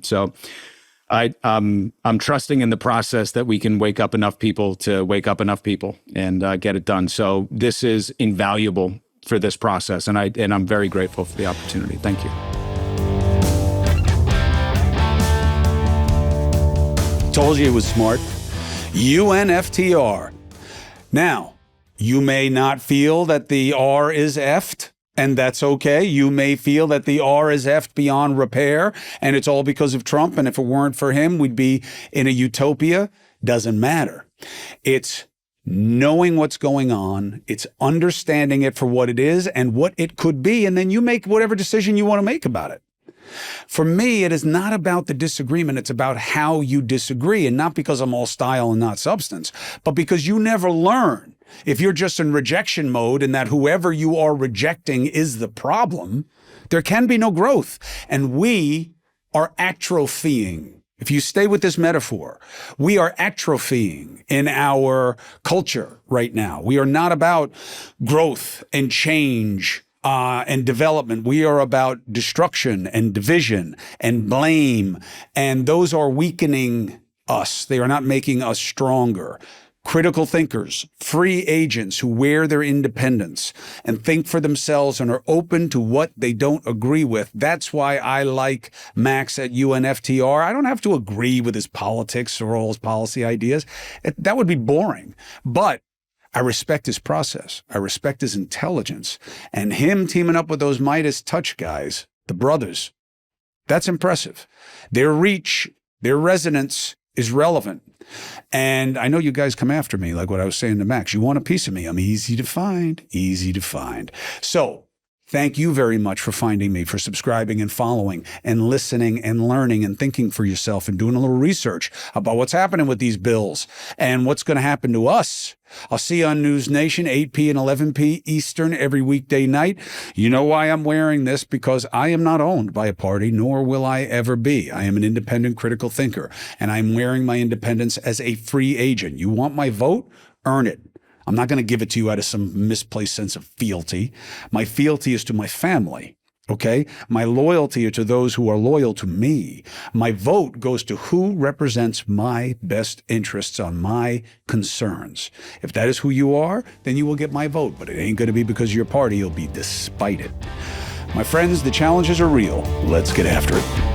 So I'm trusting in the process that we can wake up enough people to wake up enough people and get it done. So this is invaluable for this process. And I'm very grateful for the opportunity. Thank you. Told you it was smart. UNFTR. Now, you may not feel that the R is effed, and that's okay. You may feel that the R is effed beyond repair, and it's all because of Trump, and if it weren't for him, we'd be in a utopia. Doesn't matter. It's knowing what's going on. It's understanding it for what it is and what it could be, and then you make whatever decision you want to make about it. For me, it is not about the disagreement. It's about how you disagree, and not because I'm all style and not substance, but because you never learn. If you're just in rejection mode and that whoever you are rejecting is the problem, there can be no growth. And we are atrophying. If you stay with this metaphor, we are atrophying in our culture right now. We are not about growth and change and development. We are about destruction and division and blame. And those are weakening us. They are not making us stronger. Critical thinkers, free agents who wear their independence and think for themselves and are open to what they don't agree with. That's why I like Max at UNFTR. I don't have to agree with his politics or all his policy ideas. That would be boring. But I respect his process. I respect his intelligence. And him teaming up with those Midas Touch guys, the brothers, that's impressive. Their reach, their resonance is relevant. And I know you guys come after me, like what I was saying to Max. You want a piece of me. I'm easy to find, easy to find. So thank you very much for finding me, for subscribing and following and listening and learning and thinking for yourself and doing a little research about what's happening with these bills and what's going to happen to us. I'll see you on News Nation, 8 p and 11 p Eastern every weekday night. You know why I'm wearing this? Because I am not owned by a party, nor will I ever be. I am an independent critical thinker, and I'm wearing my independence as a free agent. You want my vote? Earn it. I'm not going to give it to you out of some misplaced sense of fealty. My fealty is to my family, okay? My loyalty is to those who are loyal to me. My vote goes to who represents my best interests on my concerns. If that is who you are, then you will get my vote, but it ain't going to be because of your party. It'll be despite it. My friends, the challenges are real. Let's get after it.